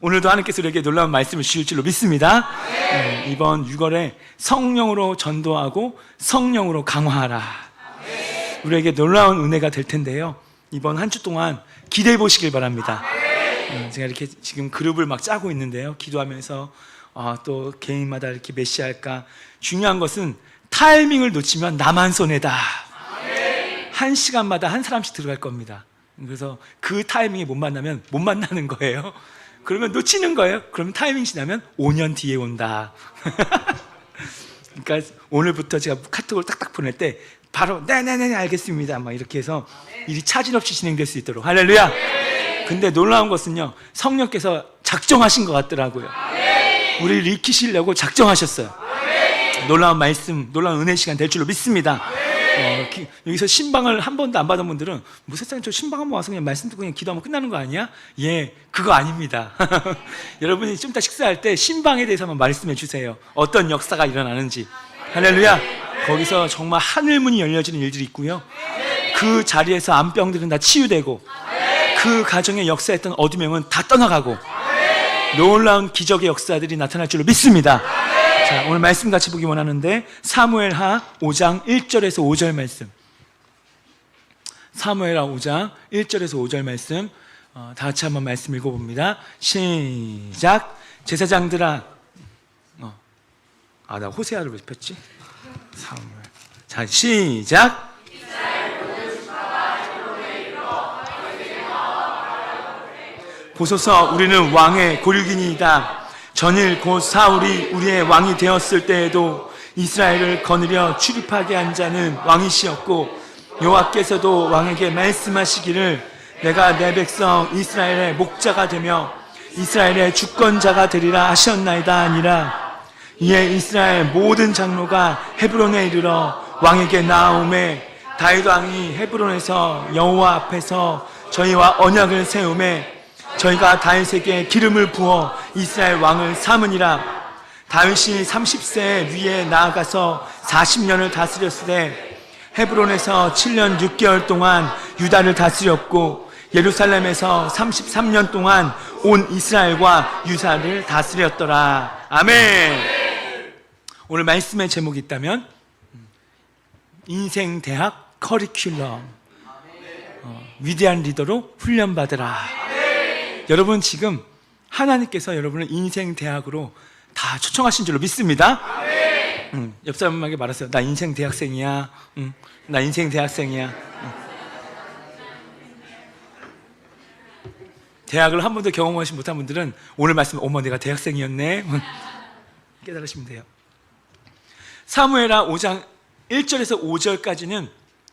오늘도 하나님께서 우리에게 놀라운 말씀을 주실 줄로 믿습니다. 이번 6월에 성령으로 전도하고 성령으로 강화하라. 우리에게 놀라운 은혜가 될 텐데요, 이번 한 주 동안 기대해 보시길 바랍니다. 제가 이렇게 지금 그룹을 막 짜고 있는데요, 기도하면서 또 개인마다 이렇게 메시할까. 중요한 것은 타이밍을 놓치면 나만 손해다. 한 시간마다 한 사람씩 들어갈 겁니다. 그래서 그 타이밍에 못 만나면 못 만나는 거예요. 그러면 놓치는 거예요. 그러면 타이밍 지나면 5년 뒤에 온다. 그러니까 오늘부터 제가 카톡을 딱딱 보낼 때 바로 네네네 알겠습니다 막 이렇게 해서 일이 차질 없이 진행될 수 있도록. 할렐루야. 근데 놀라운 것은요, 성령께서 작정하신 것 같더라고요. 우리를 익히시려고 작정하셨어요. 놀라운 말씀, 놀라운 은혜 시간 될 줄로 믿습니다. 여기서 신방을 한 번도 안 받은 분들은 뭐 세상에 저 신방 한번 와서 그냥 말씀 듣고 그냥 기도하면 끝나는 거 아니야? 예, 그거 아닙니다. 여러분이 좀 이따 식사할 때 신방에 대해서 한번 말씀해 주세요. 어떤 역사가 일어나는지. 할렐루야. 거기서 정말 하늘문이 열려지는 일들이 있고요, 그 자리에서 암병들은 다 치유되고, 그 가정에 역사했던 어둠의 영은 다 떠나가고, 놀라운 기적의 역사들이 나타날 줄로 믿습니다. 자, 오늘 말씀 같이 보기 원하는데 사무엘하 5장 1절에서 5절 말씀. 사무엘하 5장 1절에서 5절 말씀, 다 같이 한번 말씀 읽어봅니다. 시작. 제사장들아, 나 호세아를 왜 폈지? 사무엘. 자, 시작. 보소서, 우리는 왕의 고륙이니이다. 전일 곧 사울이 우리의 왕이 되었을 때에도 이스라엘을 거느려 출입하게 한 자는 왕이시었고, 여호와께서도 왕에게 말씀하시기를 내가 내 백성 이스라엘의 목자가 되며 이스라엘의 주권자가 되리라 하셨나이다 하니라. 이에 이스라엘 모든 장로가 헤브론에 이르러 왕에게 나아오매, 다윗 왕이 헤브론에서 여호와 앞에서 저희와 언약을 세우매 저희가 다윗에게 기름을 부어 이스라엘 왕을 삼으니라. 다윗이 30세 위에 나아가서 40년을 다스렸으되 헤브론에서 7년 6개월 동안 유다를 다스렸고 예루살렘에서 33년 동안 온 이스라엘과 유다를 다스렸더라. 아멘. 오늘 말씀의 제목이 있다면 인생 대학 커리큘럼, 위대한 리더로 훈련받으라. 여러분 지금 하나님께서 여러분을 인생 대학으로 다 초청하신 줄로 믿습니다. 옆 사람에게 말하세요. 나 인생 대학생이야. 나 인생 대학생이야. 대학을 한 번도 경험하지 못한 분들은 오늘 말씀, 어머 내가 대학생이었네, 깨달으시면 돼요. 사무엘하 5장 1절에서 5절까지는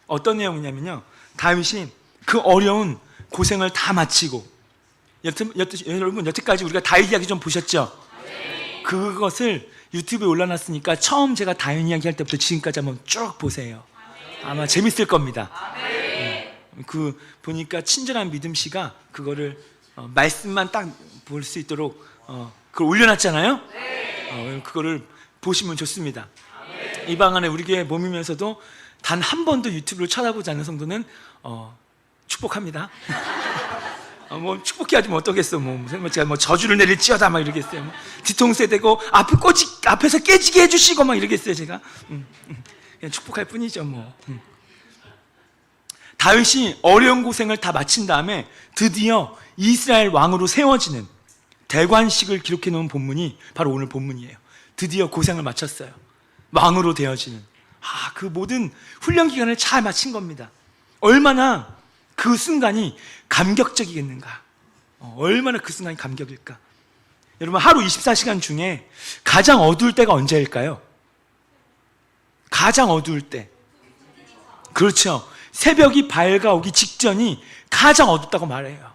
어떤 내용이냐면요, 다윗이 그 어려운 고생을 다 마치고, 여러분 여태까지 우리가 다윗 이야기 좀 보셨죠? 그것을 유튜브에 올려놨으니까 처음 제가 다윗 이야기 할 때부터 지금까지 한번 쭉 보세요. 아마 재밌을 겁니다. 그 보니까 친절한 믿음씨가 그거를 말씀만 딱 볼 수 있도록 그걸 올려놨잖아요. 그거를 보시면 좋습니다. 이 방 안에 우리 교회 몸이면서도 단 한 번도 유튜브를 쳐다보지 않는 성도는 축복합니다. 뭐 축복해 하지 뭐 어떠겠어. 제가 저주를 내릴지어다 막 이러겠어요. 뒤통수에 대고 앞에서 깨지게 해주시고 막 이러겠어요. 제가 그냥 축복할 뿐이죠. 다윗이 어려운 고생을 다 마친 다음에 드디어 이스라엘 왕으로 세워지는 대관식을 기록해 놓은 본문이 바로 오늘 본문이에요. 드디어 고생을 마쳤어요. 왕으로 되어지는, 그 모든 훈련 기간을 잘 마친 겁니다. 얼마나 그 순간이 감격적이겠는가. 얼마나 그 순간이 감격일까. 여러분, 하루 24시간 중에 가장 어두울 때가 언제일까요? 가장 어두울 때, 그렇죠, 새벽이 밝아오기 직전이 가장 어둡다고 말해요.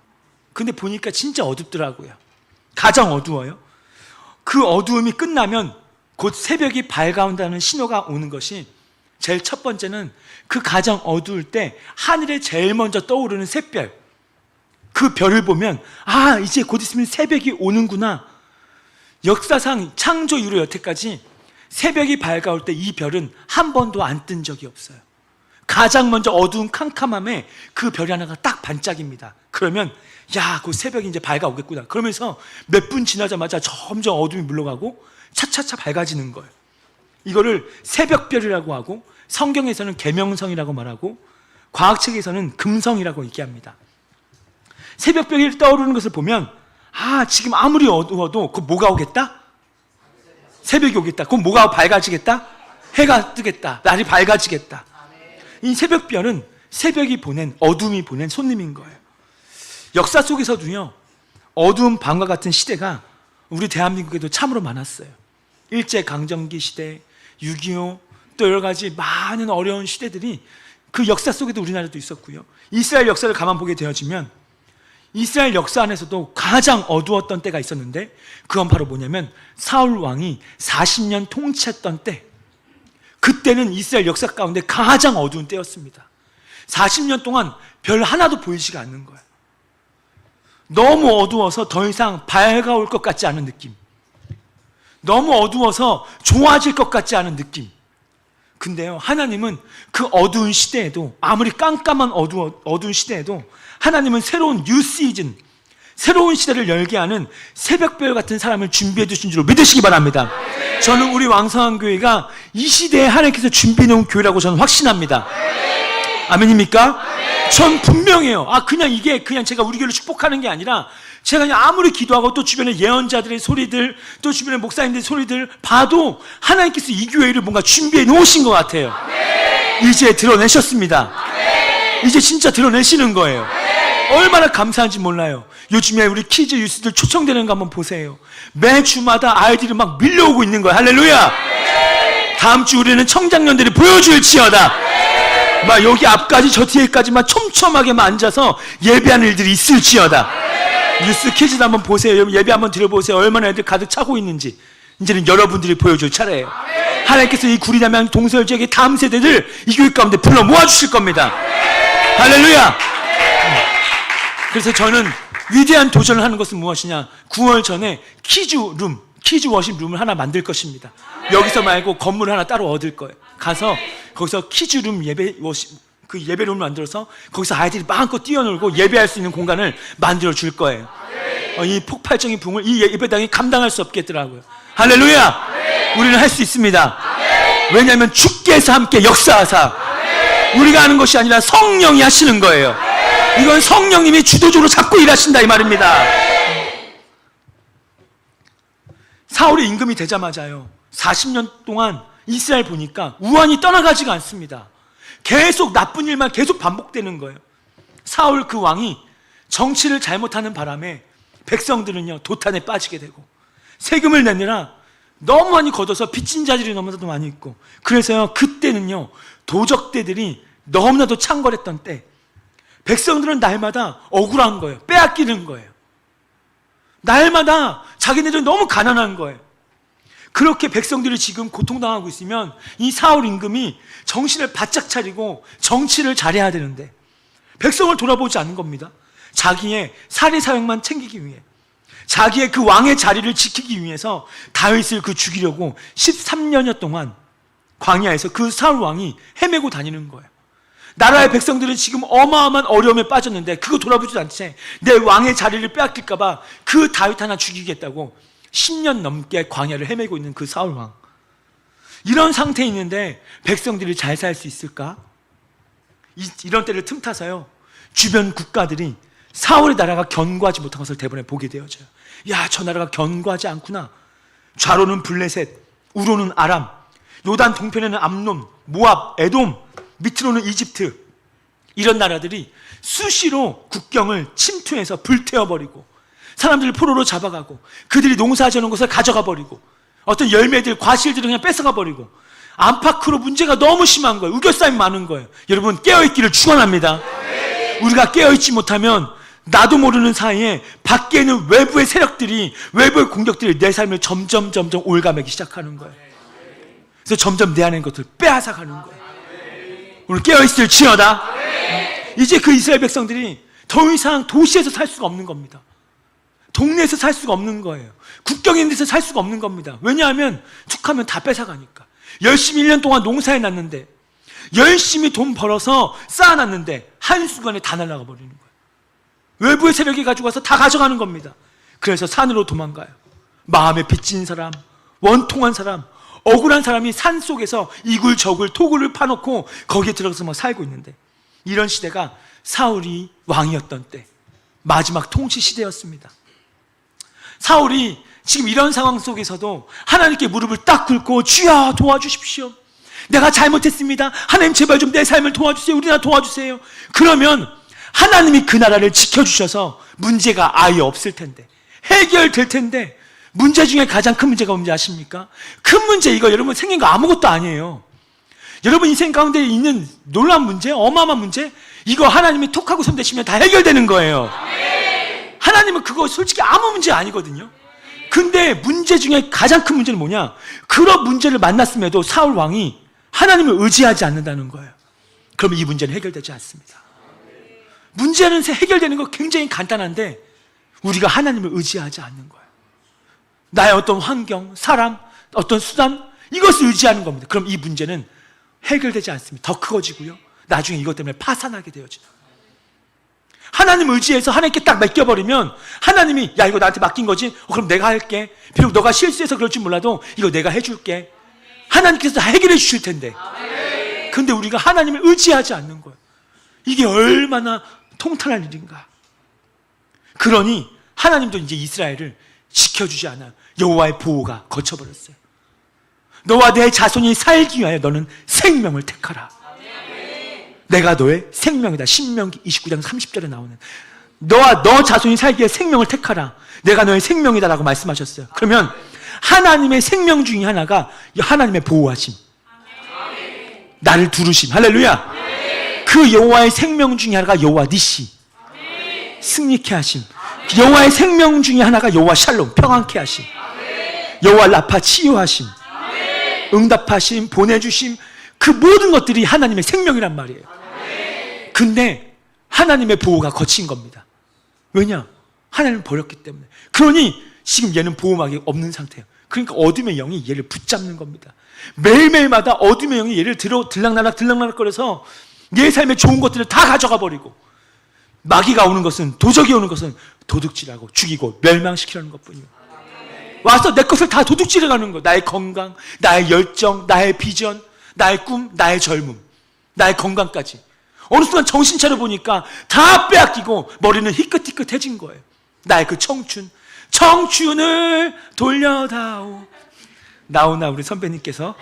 근데 보니까 진짜 어둡더라고요. 가장 어두워요. 그 어두움이 끝나면 곧 새벽이 밝아온다는 신호가 오는 것이, 제일 첫 번째는 그 가장 어두울 때 하늘에 제일 먼저 떠오르는 샛별, 그 별을 보면 이제 곧 있으면 새벽이 오는구나. 역사상 창조 이후로 여태까지 새벽이 밝아올 때 이 별은 한 번도 안 뜬 적이 없어요. 가장 먼저 어두운 캄캄함에 그 별이 하나가 딱 반짝입니다. 그러면 야, 그 새벽이 이제 밝아오겠구나. 그러면서 몇 분 지나자마자 점점 어둠이 물러가고 차차차 밝아지는 거예요. 이거를 새벽별이라고 하고, 성경에서는 계명성이라고 말하고, 과학책에서는 금성이라고 얘기합니다. 새벽별이 떠오르는 것을 보면, 아, 지금 아무리 어두워도 그 뭐가 오겠다? 새벽이 오겠다. 그럼 뭐가 밝아지겠다? 해가 뜨겠다. 날이 밝아지겠다. 이 새벽별은 새벽이 보낸, 어둠이 보낸 손님인 거예요. 역사 속에서도요, 어두운 밤과 같은 시대가 우리 대한민국에도 참으로 많았어요. 일제강점기 시대, 6.25, 또 여러 가지 많은 어려운 시대들이 그 역사 속에도 우리나라도 있었고요. 이스라엘 역사를 가만 보게 되어지면 이스라엘 역사 안에서도 가장 어두웠던 때가 있었는데, 그건 바로 뭐냐면 사울 왕이 40년 통치했던 때, 그때는 이스라엘 역사 가운데 가장 어두운 때였습니다. 40년 동안 별 하나도 보이지가 않는 거예요. 너무 어두워서 더 이상 밝아올 것 같지 않은 느낌, 너무 어두워서 좋아질 것 같지 않은 느낌. 근데요, 하나님은 그 어두운 시대에도, 아무리 깜깜한 어두운 시대에도 하나님은 새로운 뉴 시즌, 새로운 시대를 열게 하는 새벽별 같은 사람을 준비해 두신 줄 믿으시기 바랍니다. 저는 우리 왕성한 교회가 이 시대에 하나님께서 준비해 놓은 교회라고 저는 확신합니다. 아멘입니까? 전 분명해요. 그냥 이게 그냥 제가 우리 교회를 축복하는 게 아니라, 제가 그냥 아무리 기도하고 또 주변에 예언자들의 소리들, 또 주변에 목사님들의 소리들 봐도 하나님께서 이 교회를 뭔가 준비해 놓으신 것 같아요. 이제 드러내셨습니다. 이제 진짜 드러내시는 거예요. 얼마나 감사한지 몰라요. 요즘에 우리 키즈 유스들 초청되는 거 한번 보세요. 매주마다 아이들이 막 밀려오고 있는 거예요. 할렐루야. 다음 주 우리는 청장년들이 보여줄지어다. 막 여기 앞까지 저 뒤에까지 막 촘촘하게 막 앉아서 예배하는 일들이 있을지어다. 뉴스 키즈도 한번 보세요. 예배 한번 드려보세요. 얼마나 애들 가득 차고 있는지. 이제는 여러분들이 보여줄 차례예요. 하나님께서 이 구리남양 동서울 지역의 다음 세대들 이 교회 가운데 불러 모아주실 겁니다. 할렐루야. 그래서 저는 위대한 도전을 하는 것은 무엇이냐, 9월 전에 키즈 워십 룸을 하나 만들 것입니다. 여기서 말고 건물 하나 따로 얻을 거예요. 가서 거기서 키즈룸 예배룸을 만들어서 거기서 아이들이 마음껏 뛰어놀고 예배할 수 있는 공간을 만들어 줄 거예요. 이 폭발적인 붕을 이 예배당이 감당할 수 없겠더라고요. 할렐루야. 우리는 할 수 있습니다. 왜냐하면 주께서 함께 역사하사, 우리가 하는 것이 아니라 성령이 하시는 거예요. 이건 성령님이 주도적으로 잡고 일하신다 이 말입니다. 사울의 임금이 되자마자요, 40년 동안 이스라엘 보니까 우환이 떠나가지가 않습니다. 계속 나쁜 일만 계속 반복되는 거예요. 사울 그 왕이 정치를 잘못하는 바람에 백성들은요, 도탄에 빠지게 되고, 세금을 내느라 너무 많이 걷어서 빚진 자들이 너무나도 많이 있고, 그래서요, 그때는요, 도적대들이 너무나도 창궐했던 때, 백성들은 날마다 억울한 거예요. 빼앗기는 거예요. 날마다 자기네들은 너무 가난한 거예요. 그렇게 백성들이 지금 고통당하고 있으면 이 사울 임금이 정신을 바짝 차리고 정치를 잘해야 되는데 백성을 돌아보지 않는 겁니다. 자기의 사리사욕만 챙기기 위해, 자기의 그 왕의 자리를 지키기 위해서 다윗을 죽이려고 13년여 동안 광야에서 그 사울 왕이 헤매고 다니는 거예요. 나라의 백성들은 지금 어마어마한 어려움에 빠졌는데 그거 돌아보지도 않지. 내 왕의 자리를 빼앗길까봐 그 다윗 하나 죽이겠다고 10년 넘게 광야를 헤매고 있는 그 사울 왕. 이런 상태에 있는데 백성들이 잘 살 수 있을까? 이런 때를 틈타서요, 주변 국가들이 사울의 나라가 견고하지 못한 것을 대번에 보게 되어져요. 야, 저 나라가 견고하지 않구나. 좌로는 블레셋, 우로는 아람, 요단 동편에는 암논, 모압, 에돔, 밑으로는 이집트. 이런 나라들이 수시로 국경을 침투해서 불태워버리고 사람들을 포로로 잡아가고 그들이 농사지어놓은 것을 가져가 버리고 어떤 열매들, 과실들을 그냥 뺏어가 버리고 안팎으로 문제가 너무 심한 거예요. 우겨싸임이 많은 거예요. 여러분, 깨어있기를 축원합니다. 우리가 깨어있지 못하면 나도 모르는 사이에 밖에 있는 외부의 세력들이, 외부의 공격들이 내 삶을 점점 올가매기 시작하는 거예요. 그래서 점점 내 안에 있는 것들을 빼앗아가는 거예요. 오늘 깨어있을 지어다. 이제 그 이스라엘 백성들이 더 이상 도시에서 살 수가 없는 겁니다. 동네에서 살 수가 없는 거예요. 국경에 있는 데서 살 수가 없는 겁니다. 왜냐하면 툭하면 다 뺏어가니까. 열심히 1년 동안 농사해놨는데, 열심히 돈 벌어서 쌓아놨는데 한순간에 다 날아가 버리는 거예요. 외부의 세력이 가지고 와서 다 가져가는 겁니다. 그래서 산으로 도망가요. 마음에 빚진 사람, 원통한 사람, 억울한 사람이 산 속에서 이굴저굴 토굴을 파놓고 거기에 들어가서 막 살고 있는데, 이런 시대가 사울이 왕이었던 때 마지막 통치 시대였습니다. 사울이 지금 이런 상황 속에서도 하나님께 무릎을 딱 꿇고 주여 도와주십시오, 내가 잘못했습니다, 하나님 제발 좀 내 삶을 도와주세요, 우리 나라 도와주세요. 그러면 하나님이 그 나라를 지켜주셔서 문제가 아예 없을 텐데, 해결될 텐데, 문제 중에 가장 큰 문제가 뭔지 아십니까? 큰 문제, 이거 여러분 생긴 거 아무것도 아니에요. 여러분 인생 가운데 있는 놀라운 문제, 어마어마한 문제, 이거 하나님이 톡하고 손대시면 다 해결되는 거예요. 하나님은 그거 솔직히 아무 문제 아니거든요. 근데 문제 중에 가장 큰 문제는 뭐냐? 그런 문제를 만났음에도 사울 왕이 하나님을 의지하지 않는다는 거예요. 그럼 이 문제는 해결되지 않습니다. 문제는 해결되는 거 굉장히 간단한데 우리가 하나님을 의지하지 않는 거예요. 나의 어떤 환경, 사람, 어떤 수단, 이것을 의지하는 겁니다. 그럼 이 문제는 해결되지 않습니다. 더 커지고요, 나중에 이것 때문에 파산하게 되어져요. 하나님 의지해서 하나님께 딱 맡겨버리면 하나님이 야 이거 나한테 맡긴 거지? 그럼 내가 할게. 비록 너가 실수해서 그럴지 몰라도 이거 내가 해줄게. 하나님께서 다 해결해 주실 텐데. 근데 우리가 하나님을 의지하지 않는 거예요. 이게 얼마나 통탄한 일인가. 그러니 하나님도 이제 이스라엘을 지켜주지 않아요. 여호와의 보호가 거쳐버렸어요. 너와 내 자손이 살기 위하여 너는 생명을 택하라. 내가 너의 생명이다. 신명기 29장 30절에 나오는, 너와 너 자손이 살기 위해 생명을 택하라, 내가 너의 생명이다 라고 말씀하셨어요. 그러면 하나님의 생명 중에 하나가 하나님의 보호하심, 나를 두르심. 할렐루야. 그 여호와의 생명 중에 하나가 여호와 니시, 승리케 하심. 여호와의 생명 중에 하나가 여호와 샬롬, 평안케 하심. 여호와 라파, 치유하심, 응답하심, 보내주심. 그 모든 것들이 하나님의 생명이란 말이에요. 근데 하나님의 보호가 거친 겁니다. 왜냐? 하나님을 버렸기 때문에. 그러니 지금 얘는 보호막이 없는 상태예요. 그러니까 어둠의 영이 얘를 붙잡는 겁니다. 매일매일마다 어둠의 영이 얘를 들락날락 거려서 얘 삶의 좋은 것들을 다 가져가 버리고, 마귀가 오는 것은, 도적이 오는 것은 도둑질하고 죽이고 멸망시키려는 것뿐이에요. 와서 내 것을 다 도둑질해 가는 거예요. 나의 건강, 나의 열정, 나의 비전, 나의 꿈, 나의 젊음, 나의 건강까지. 어느 순간 정신 차려 보니까 다 빼앗기고 머리는 희끗희끗해진 거예요. 나의 그 청춘을 돌려다오. 나오나 우리 선배님께서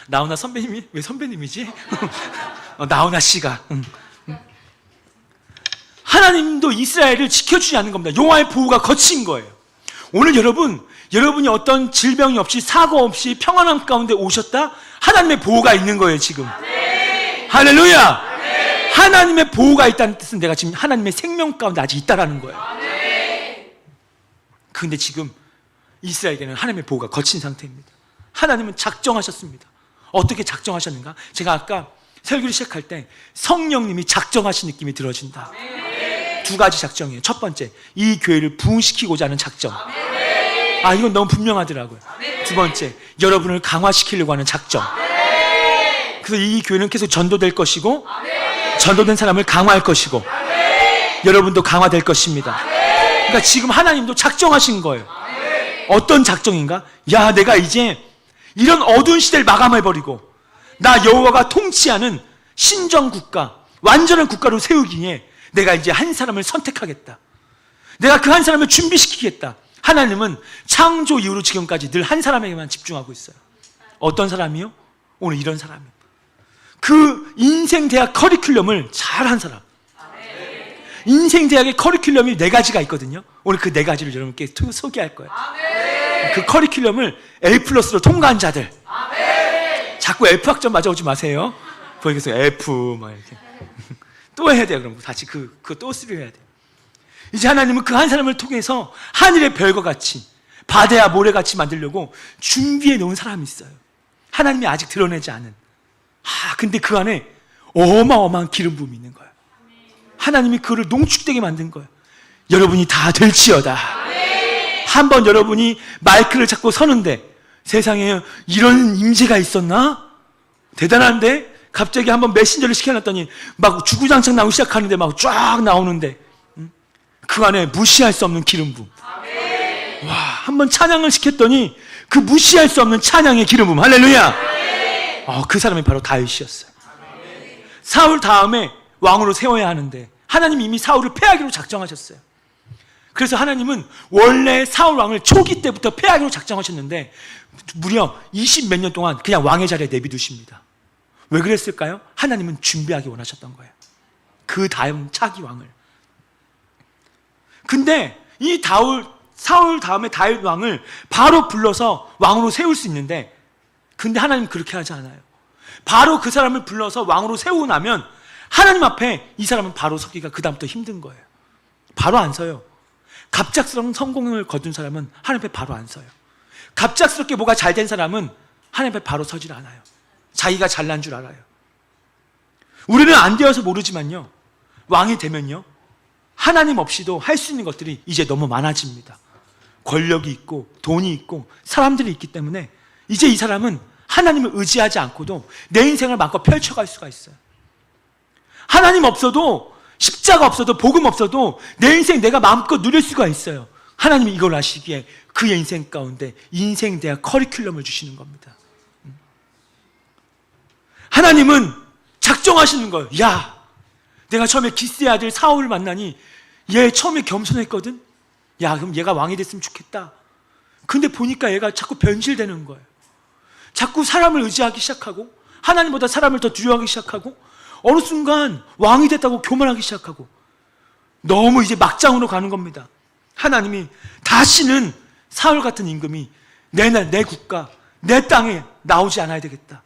나오나 선배님이 왜 선배님이지? 나오나 씨가 하나님도 이스라엘을 지켜주지 않는 겁니다. 여호와의 보호가 거친 거예요. 오늘 여러분이 어떤 질병이 없이 사고 없이 평안함 가운데 오셨다? 하나님의 보호가 있는 거예요 지금. 할렐루야. 하나님의 보호가 있다는 뜻은 내가 지금 하나님의 생명 가운데 아직 있다라는 거예요. 그런데 지금 이스라엘에게는 하나님의 보호가 거친 상태입니다. 하나님은 작정하셨습니다. 어떻게 작정하셨는가? 제가 아까 설교를 시작할 때 성령님이 작정하신 느낌이 들어진다. 두 가지 작정이에요. 첫 번째, 이 교회를 부흥시키고자 하는 작정. 이건 너무 분명하더라고요. 두 번째, 여러분을 강화시키려고 하는 작정. 그래서 이 교회는 계속 전도될 것이고, 전도된 사람을 강화할 것이고, 여러분도 강화될 것입니다. 그러니까 지금 하나님도 작정하신 거예요. 어떤 작정인가? 야, 내가 이제 이런 어두운 시대를 마감해버리고 나 여호와가 통치하는 신정국가, 완전한 국가로 세우기에 내가 이제 한 사람을 선택하겠다. 내가 그 한 사람을 준비시키겠다. 하나님은 창조 이후로 지금까지 늘 한 사람에게만 집중하고 있어요. 어떤 사람이요? 오늘 이런 사람이요. 그 인생대학 커리큘럼을 잘한 사람. 인생대학의 커리큘럼이 4가지가 있거든요. 오늘 그 4가지를 여러분께 소개할 거예요. 그 커리큘럼을 A+로 통과한 자들. 자꾸 F학점 맞아오지 마세요. 거기서 F 막 이렇게 또 해야 돼요. 그럼 다시 그거 또 수료해야 돼요. 이제 하나님은 그 한 사람을 통해서 하늘의 별과 같이, 바다야 모래같이 만들려고 준비해 놓은 사람이 있어요. 하나님이 아직 드러내지 않은. 근데 그 안에 어마어마한 기름 부음이 있는 거예요. 하나님이 그를 농축되게 만든 거예요. 여러분이 다 될지어다. 한번 여러분이 마이크를 잡고 서는데 세상에 이런 임재가 있었나? 대단한데? 갑자기 한번 메신저를 시켜놨더니 막 주구장창 나오기 시작하는데 막 쫙 나오는데 그 안에 무시할 수 없는 기름 부음. 와, 한번 찬양을 시켰더니 그 무시할 수 없는 찬양의 기름 부음. 할렐루야. 그 사람이 바로 다윗이었어요. 사울 다음에 왕으로 세워야 하는데 하나님이 이미 사울을 패하기로 작정하셨어요. 그래서 하나님은 원래 사울 왕을 초기 때부터 패하기로 작정하셨는데 무려 20 몇 년 동안 그냥 왕의 자리에 내비두십니다. 왜 그랬을까요? 하나님은 준비하기 원하셨던 거예요. 그 다음 차기 왕을. 근데 이 사울 다음에 다윗 왕을 바로 불러서 왕으로 세울 수 있는데, 근데 하나님 그렇게 하지 않아요. 바로 그 사람을 불러서 왕으로 세우고 나면 하나님 앞에 이 사람은 바로 서기가 그 다음부터 힘든 거예요. 바로 안 서요. 갑작스러운 성공을 거둔 사람은 하나님 앞에 바로 안 서요. 갑작스럽게 뭐가 잘 된 사람은 하나님 앞에 바로 서질 않아요. 자기가 잘난 줄 알아요. 우리는 안 되어서 모르지만요, 왕이 되면요, 하나님 없이도 할 수 있는 것들이 이제 너무 많아집니다. 권력이 있고 돈이 있고 사람들이 있기 때문에 이제 이 사람은 하나님을 의지하지 않고도 내 인생을 마음껏 펼쳐갈 수가 있어요. 하나님 없어도, 십자가 없어도, 복음 없어도 내 인생 내가 마음껏 누릴 수가 있어요. 하나님이 이걸 아시기에 그의 인생 가운데 인생 대학 커리큘럼을 주시는 겁니다. 하나님은 작정하시는 거예요. 야, 내가 처음에 기스의 아들 사울을 만나니 얘 처음에 겸손했거든? 야, 그럼 얘가 왕이 됐으면 좋겠다. 근데 보니까 얘가 자꾸 변질되는 거예요. 자꾸 사람을 의지하기 시작하고 하나님보다 사람을 더 두려워하기 시작하고 어느 순간 왕이 됐다고 교만하기 시작하고 너무 이제 막장으로 가는 겁니다. 하나님이 다시는 사울 같은 임금이 내 국가, 내 땅에 나오지 않아야 되겠다.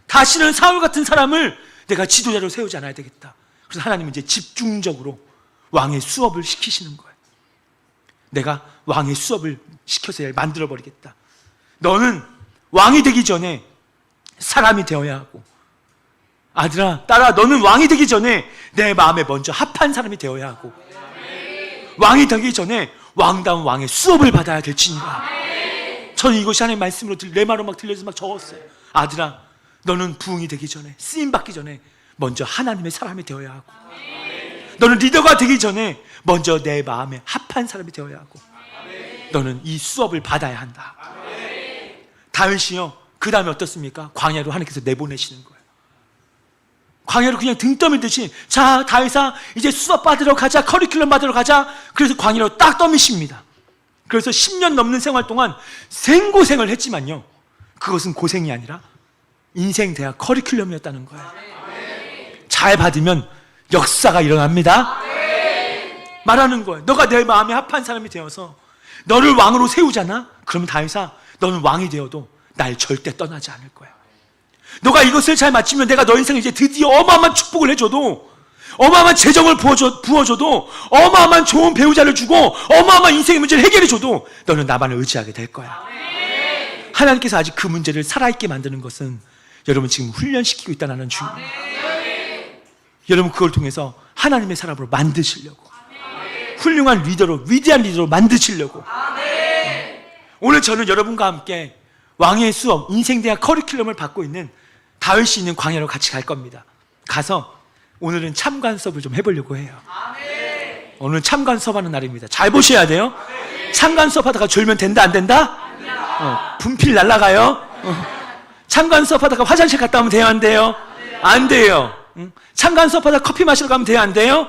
다시는 사울 같은 사람을 내가 지도자로 세우지 않아야 되겠다. 그래서 하나님은 이제 집중적으로 왕의 수업을 시키시는 거예요. 내가 왕의 수업을 시켜서 만들어버리겠다. 너는 왕이 되기 전에 사람이 되어야 하고, 아들아, 딸아, 너는 왕이 되기 전에 내 마음에 먼저 합한 사람이 되어야 하고, 왕이 되기 전에 왕다운 왕의 수업을 받아야 될지니라. 저는 이것이 하나님의 말씀으로 내 말로 막 들려서 막 적었어요. 아들아, 너는 부흥이 되기 전에, 쓰임 받기 전에 먼저 하나님의 사람이 되어야 하고, 너는 리더가 되기 전에 먼저 내 마음에 합한 사람이 되어야 하고, 너는 이 수업을 받아야 한다. 다윗이요, 그 다음에 어떻습니까? 광야로 하나님께서 내보내시는 거예요. 광야로 그냥 등 떠밀듯이, 자, 다윗아, 이제 수업 받으러 가자, 커리큘럼 받으러 가자. 그래서 광야로 딱 떠미십니다. 그래서 10년 넘는 생활 동안 생고생을 했지만요, 그것은 고생이 아니라 인생 대학 커리큘럼이었다는 거예요. 잘 받으면 역사가 일어납니다. 말하는 거예요. 너가 내 마음에 합한 사람이 되어서 너를 왕으로 세우잖아? 그러면 다윗아, 너는 왕이 되어도 날 절대 떠나지 않을 거야. 너가 이것을 잘 맞추면 내가 너 인생에 이제 드디어 어마어마한 축복을 해줘도, 어마어마한 재정을 부어줘도, 어마어마한 좋은 배우자를 주고, 어마어마한 인생의 문제를 해결해줘도 너는 나만을 의지하게 될 거야. 하나님께서 아직 그 문제를 살아있게 만드는 것은 여러분 지금 훈련시키고 있다는 중입니다. 여러분 그걸 통해서 하나님의 사람으로 만드시려고, 훌륭한 리더로, 위대한 리더로 만드시려고. 오늘 저는 여러분과 함께 왕의 수업, 인생대학 커리큘럼을 받고 있는 다윗이 있는 광야로 같이 갈 겁니다. 가서 오늘은 참관 수업을 좀 해보려고 해요. 오늘 참관 수업하는 날입니다. 잘 보셔야 돼요. 참관 수업하다가 졸면 된다 안 된다? 분필 날아가요. 참관 수업하다가 화장실 갔다 오면 돼요 안 돼요? 안 돼요. 참관 수업하다가 커피 마시러 가면 돼요 안 돼요?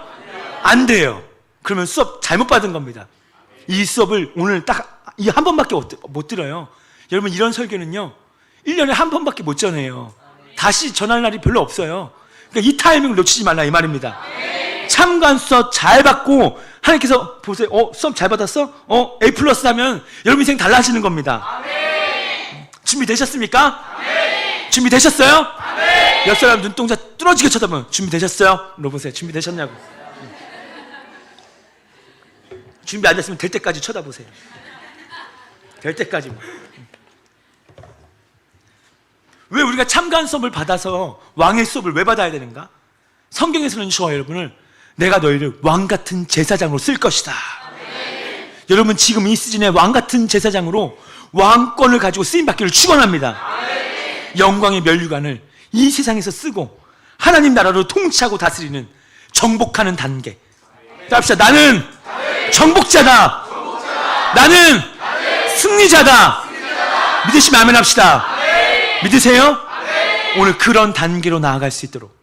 안 돼요. 그러면 수업 잘못 받은 겁니다. 이 수업을 오늘 딱 이 한 번밖에 못 들어요. 여러분 이런 설교는요 1년에 한 번밖에 못 전해요. 다시 전할 날이 별로 없어요. 그러니까 이 타이밍을 놓치지 말라 이 말입니다. 참관 수업 잘 받고 하나님께서 보세요. 수업 잘 받았어? A+ 하면 여러분 인생 달라지는 겁니다. 준비되셨습니까? 준비되셨어요? 옆 사람 눈동자 뚫어지게 쳐다보면 준비되셨어요? 물어보세요. 준비되셨냐고. 준비 안 됐으면 될 때까지 쳐다보세요. 될 때까지. 왜 우리가 참관 수업을 받아서 왕의 수업을 왜 받아야 되는가? 성경에서는 저와 여러분을 내가 너희를 왕같은 제사장으로 쓸 것이다. 여러분 지금 이 시즌에 왕같은 제사장으로 왕권을 가지고 쓰임받기를 축원합니다. 영광의 면류관을 이 세상에서 쓰고 하나님 나라로 통치하고 다스리는 정복하는 단계, 합시다. 나는 정복자다. 나는 승리자다. 믿으시면 아멘 합시다. 믿으세요? 오늘 그런 단계로 나아갈 수 있도록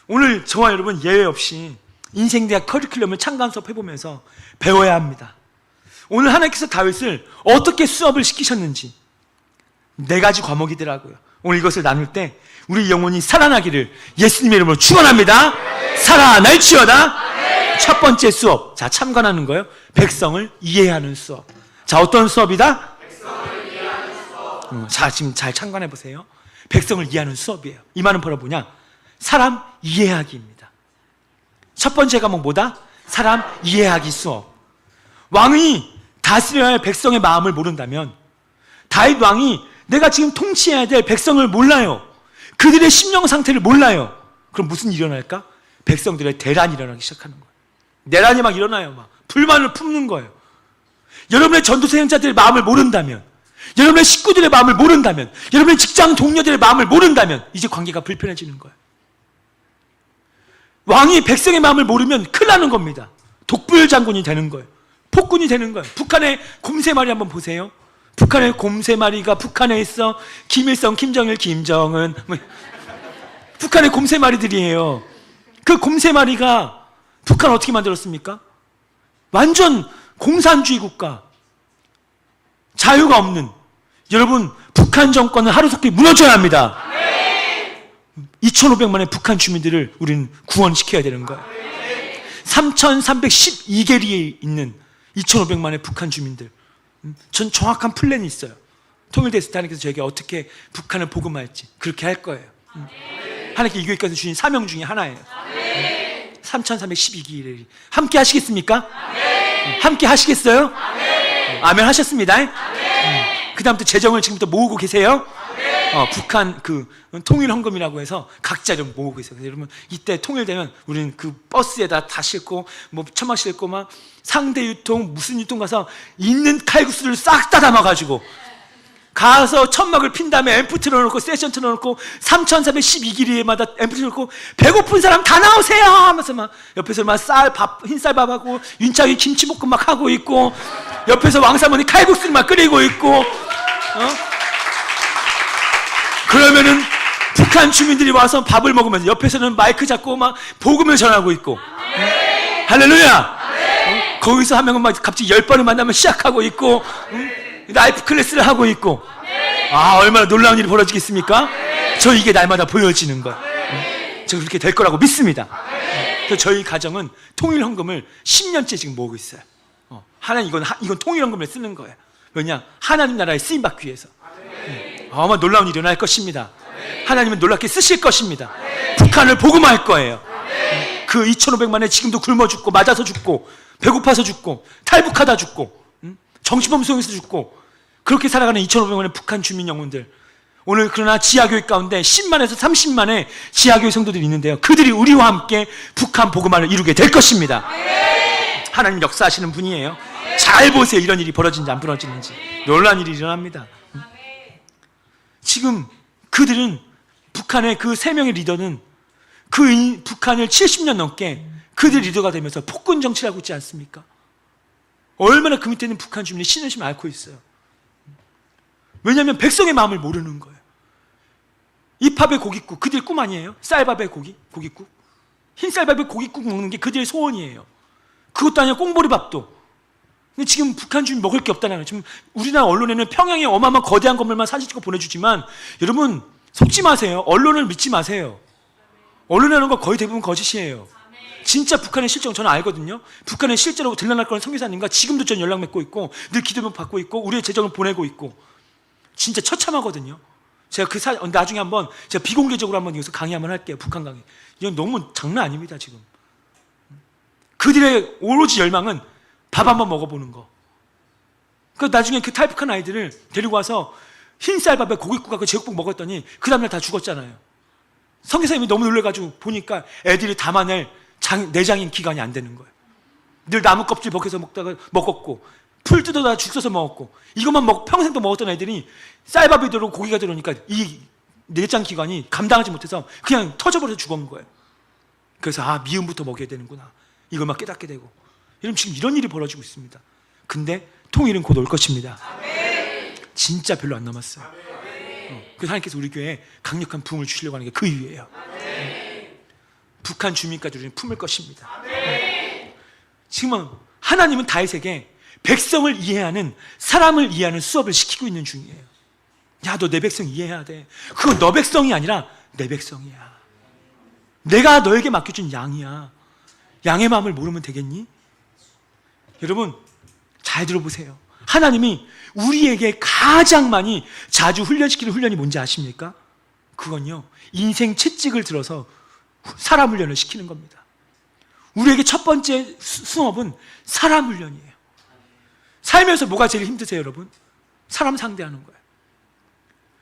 오늘 저와 여러분 예외 없이 인생대학 커리큘럼을 참관 수업 해보면서 배워야 합니다. 오늘 하나님께서 다윗을 어떻게 수업을 시키셨는지 4가지 과목이더라고요. 오늘 이것을 나눌 때 우리 영혼이 살아나기를 예수님의 이름으로 축원합니다. 살아날지어다. 첫 번째 수업, 자 참관하는 거예요. 백성을 이해하는 수업. 자 어떤 수업이다? 백성을 이해하는 수업. 자 지금 잘 참관해 보세요. 백성을 이해하는 수업이에요. 이 말은 뭐냐? 사람 이해하기입니다. 첫 번째 과목 뭐다? 사람 이해하기 수업. 왕이 다스려야 할 백성의 마음을 모른다면 다윗 왕이 내가 지금 통치해야 될 백성을 몰라요. 그들의 심령 상태를 몰라요. 그럼 무슨 일이 일어날까? 백성들의 대란이 일어나기 시작하는 거예요. 내란이 막 일어나요. 막 불만을 품는 거예요. 여러분의 전도 사역자들의 마음을 모른다면, 여러분의 식구들의 마음을 모른다면, 여러분의 직장 동료들의 마음을 모른다면 이제 관계가 불편해지는 거예요. 왕이 백성의 마음을 모르면 큰일 나는 겁니다. 독불 장군이 되는 거예요. 폭군이 되는 거예요. 북한의 곰새마리 한번 보세요. 북한의 곰새마리가 북한에 있어. 김일성, 김정일, 김정은 북한의 곰새마리들이에요. 그 곰새마리가 북한 어떻게 만들었습니까? 완전 공산주의 국가, 자유가 없는. 여러분 북한 정권은 하루속히 무너져야 합니다. 2,500만의 북한 주민들을 우리는 구원시켜야 되는 거예요. 3,312개리에 있는 2,500만의 북한 주민들, 전 정확한 플랜이 있어요. 통일됐을 때 하나님께서 저에게 어떻게 북한을 복음할지 그렇게 할 거예요. 하나님께 이 교회까지 주신 사명 중에 하나예요. 3,312기를 함께 하시겠습니까? 함께 하시겠어요? 아멘 하셨습니다. 그 다음부터 재정을 지금부터 모으고 계세요. 북한 그 통일헌금이라고 해서 각자 좀 모으고 있어요. 여러분 이때 통일되면 우리는 그 버스에다 다 싣고 뭐 천막 싣고 막 상대 유통 무슨 유통 가서 있는 칼국수를 싹 다 담아가지고 가서 천막을 핀 다음에 앰프 틀어놓고 세션 틀어놓고 3,312기리마다 앰프 틀어놓고 배고픈 사람 다 나오세요 하면서 막 옆에서 막 흰쌀밥하고 윤창이 김치볶음 막 하고 있고 옆에서 왕사모니 칼국수를 막 끓이고 있고 그러면은 북한 주민들이 와서 밥을 먹으면서 옆에서는 마이크 잡고 막 복음을 전하고 있고 할렐루야. 거기서 한 명은 막 갑자기 10번을 만나면 시작하고 있고 라이프 클래스를 하고 있고 아 얼마나 놀라운 일이 벌어지겠습니까? 저 이게 날마다 보여지는 거예요. 저 그렇게 될 거라고 믿습니다. 그래서 저희 가정은 통일헌금을 10년째 지금 모으고 있어요. 하나님 이건 통일헌금을 쓰는 거예요. 왜냐? 하나님 나라에 쓰임받기 위해서. 아마 놀라운 일이 일어날 것입니다. 하나님은 놀랍게 쓰실 것입니다. 북한을 복음할 거예요. 그 2,500만에 지금도 굶어 죽고 맞아서 죽고 배고파서 죽고 탈북하다 죽고 정치범송에서 죽고 그렇게 살아가는 2,500만의 북한 주민 영혼들, 오늘 그러나 지하교회 가운데 10만에서 30만의 지하교회 성도들이 있는데요, 그들이 우리와 함께 북한 복음화를 이루게 될 것입니다. 하나님 역사하시는 분이에요. 잘 보세요. 이런 일이 벌어지는지 안 벌어지는지. 놀라운 일이 일어납니다. 지금 그들은, 북한의 그 3명의 리더는 그 북한을 70년 넘게 그들 리더가 되면서 폭군 정치를 하고 있지 않습니까? 얼마나 그 밑에 있는 북한 주민이 신의심을 앓고 있어요. 왜냐하면 백성의 마음을 모르는 거예요. 잎밥에 고깃국, 그들의 꿈 아니에요? 쌀밥에 고깃국? 흰 쌀밥에 고깃국 먹는 게 그들의 소원이에요. 그것도 아니라 꽁보리밥도. 근데 지금 북한 주민 먹을 게 없다는 거예요. 지금 우리나라 언론에는 평양에 어마어마한 거대한 건물만 사진 찍고 보내주지만, 여러분 속지 마세요. 언론을 믿지 마세요. 언론에 하는 거 거의 대부분 거짓이에요. 진짜 북한의 실정 저는 알거든요. 북한에 실제로 들러날 거는 선교사님과 지금도 전 연락 맺고 있고 늘 기도문 받고 있고 우리의 재정을 보내고 있고, 진짜 처참하거든요. 제가 나중에 한번 제가 비공개적으로 한번 여기서 강의 한번 할게요. 북한 강의. 이건 너무 장난 아닙니다. 지금 그들의 오로지 열망은 밥 한번 먹어보는 거. 그 나중에 그 탈북한 아이들을 데리고 와서 흰쌀밥에 고깃국하고 제육볶음 먹었더니 그 다음날 다 죽었잖아요. 선교사님이 너무 놀래가지고 보니까 애들이 담아낼 내장인 기간이 안 되는 거예요. 늘 나무 껍질 벗겨서 먹었고 풀 뜯어다 죽 써서 먹었고 이것만 평생 또 먹었던 애들이 쌀밥이 들어오고 고기가 들어오니까 이 내장 기관이 감당하지 못해서 그냥 터져버려서 죽은 거예요. 그래서 미음부터 먹여야 되는구나. 이걸 막 깨닫게 되고. 여러분 지금 이런 일이 벌어지고 있습니다. 근데 통일은 곧 올 것입니다. 진짜 별로 안 남았어요. 그래서 하나님께서 우리 교회에 강력한 부흥을 주시려고 하는 게 그 이유예요. 북한 주민까지 우리는 품을 것입니다. 지금 하나님은 다윗에게 백성을 이해하는, 사람을 이해하는 수업을 시키고 있는 중이에요. 야, 너 내 백성 이해해야 돼. 그건 너 백성이 아니라 내 백성이야. 내가 너에게 맡겨준 양이야. 양의 마음을 모르면 되겠니? 여러분 잘 들어보세요. 하나님이 우리에게 가장 많이 자주 훈련시키는 훈련이 뭔지 아십니까? 그건요, 인생 채찍을 들어서 사람 훈련을 시키는 겁니다. 우리에게 첫 번째 수업은 사람 훈련이에요. 살면서 뭐가 제일 힘드세요, 여러분? 사람 상대하는 거예요.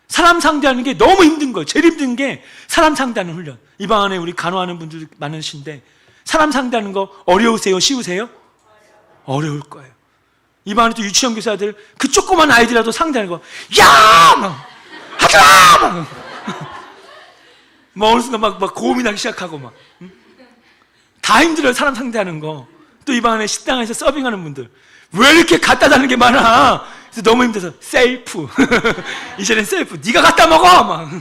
사람 상대하는 게 너무 힘든 거예요. 제일 힘든 게 사람 상대하는 훈련. 이 방 안에 우리 간호하는 분들 많으신데 사람 상대하는 거 어려우세요? 쉬우세요? 어려울 거예요. 이 방 안에 또 유치원 교사들 그 조그만 아이들이라도 상대하는 거, 야! 막 하지마! 막 어느 순간 막 고음이 나기 시작하고 막. 다 힘들어요, 사람 상대하는 거. 또 이 방 안에 식당에서 서빙하는 분들 왜 이렇게 갖다 다는 게 많아? 그래서 너무 힘들어서 셀프. 이제는 셀프. 네가 갖다 먹어! 막.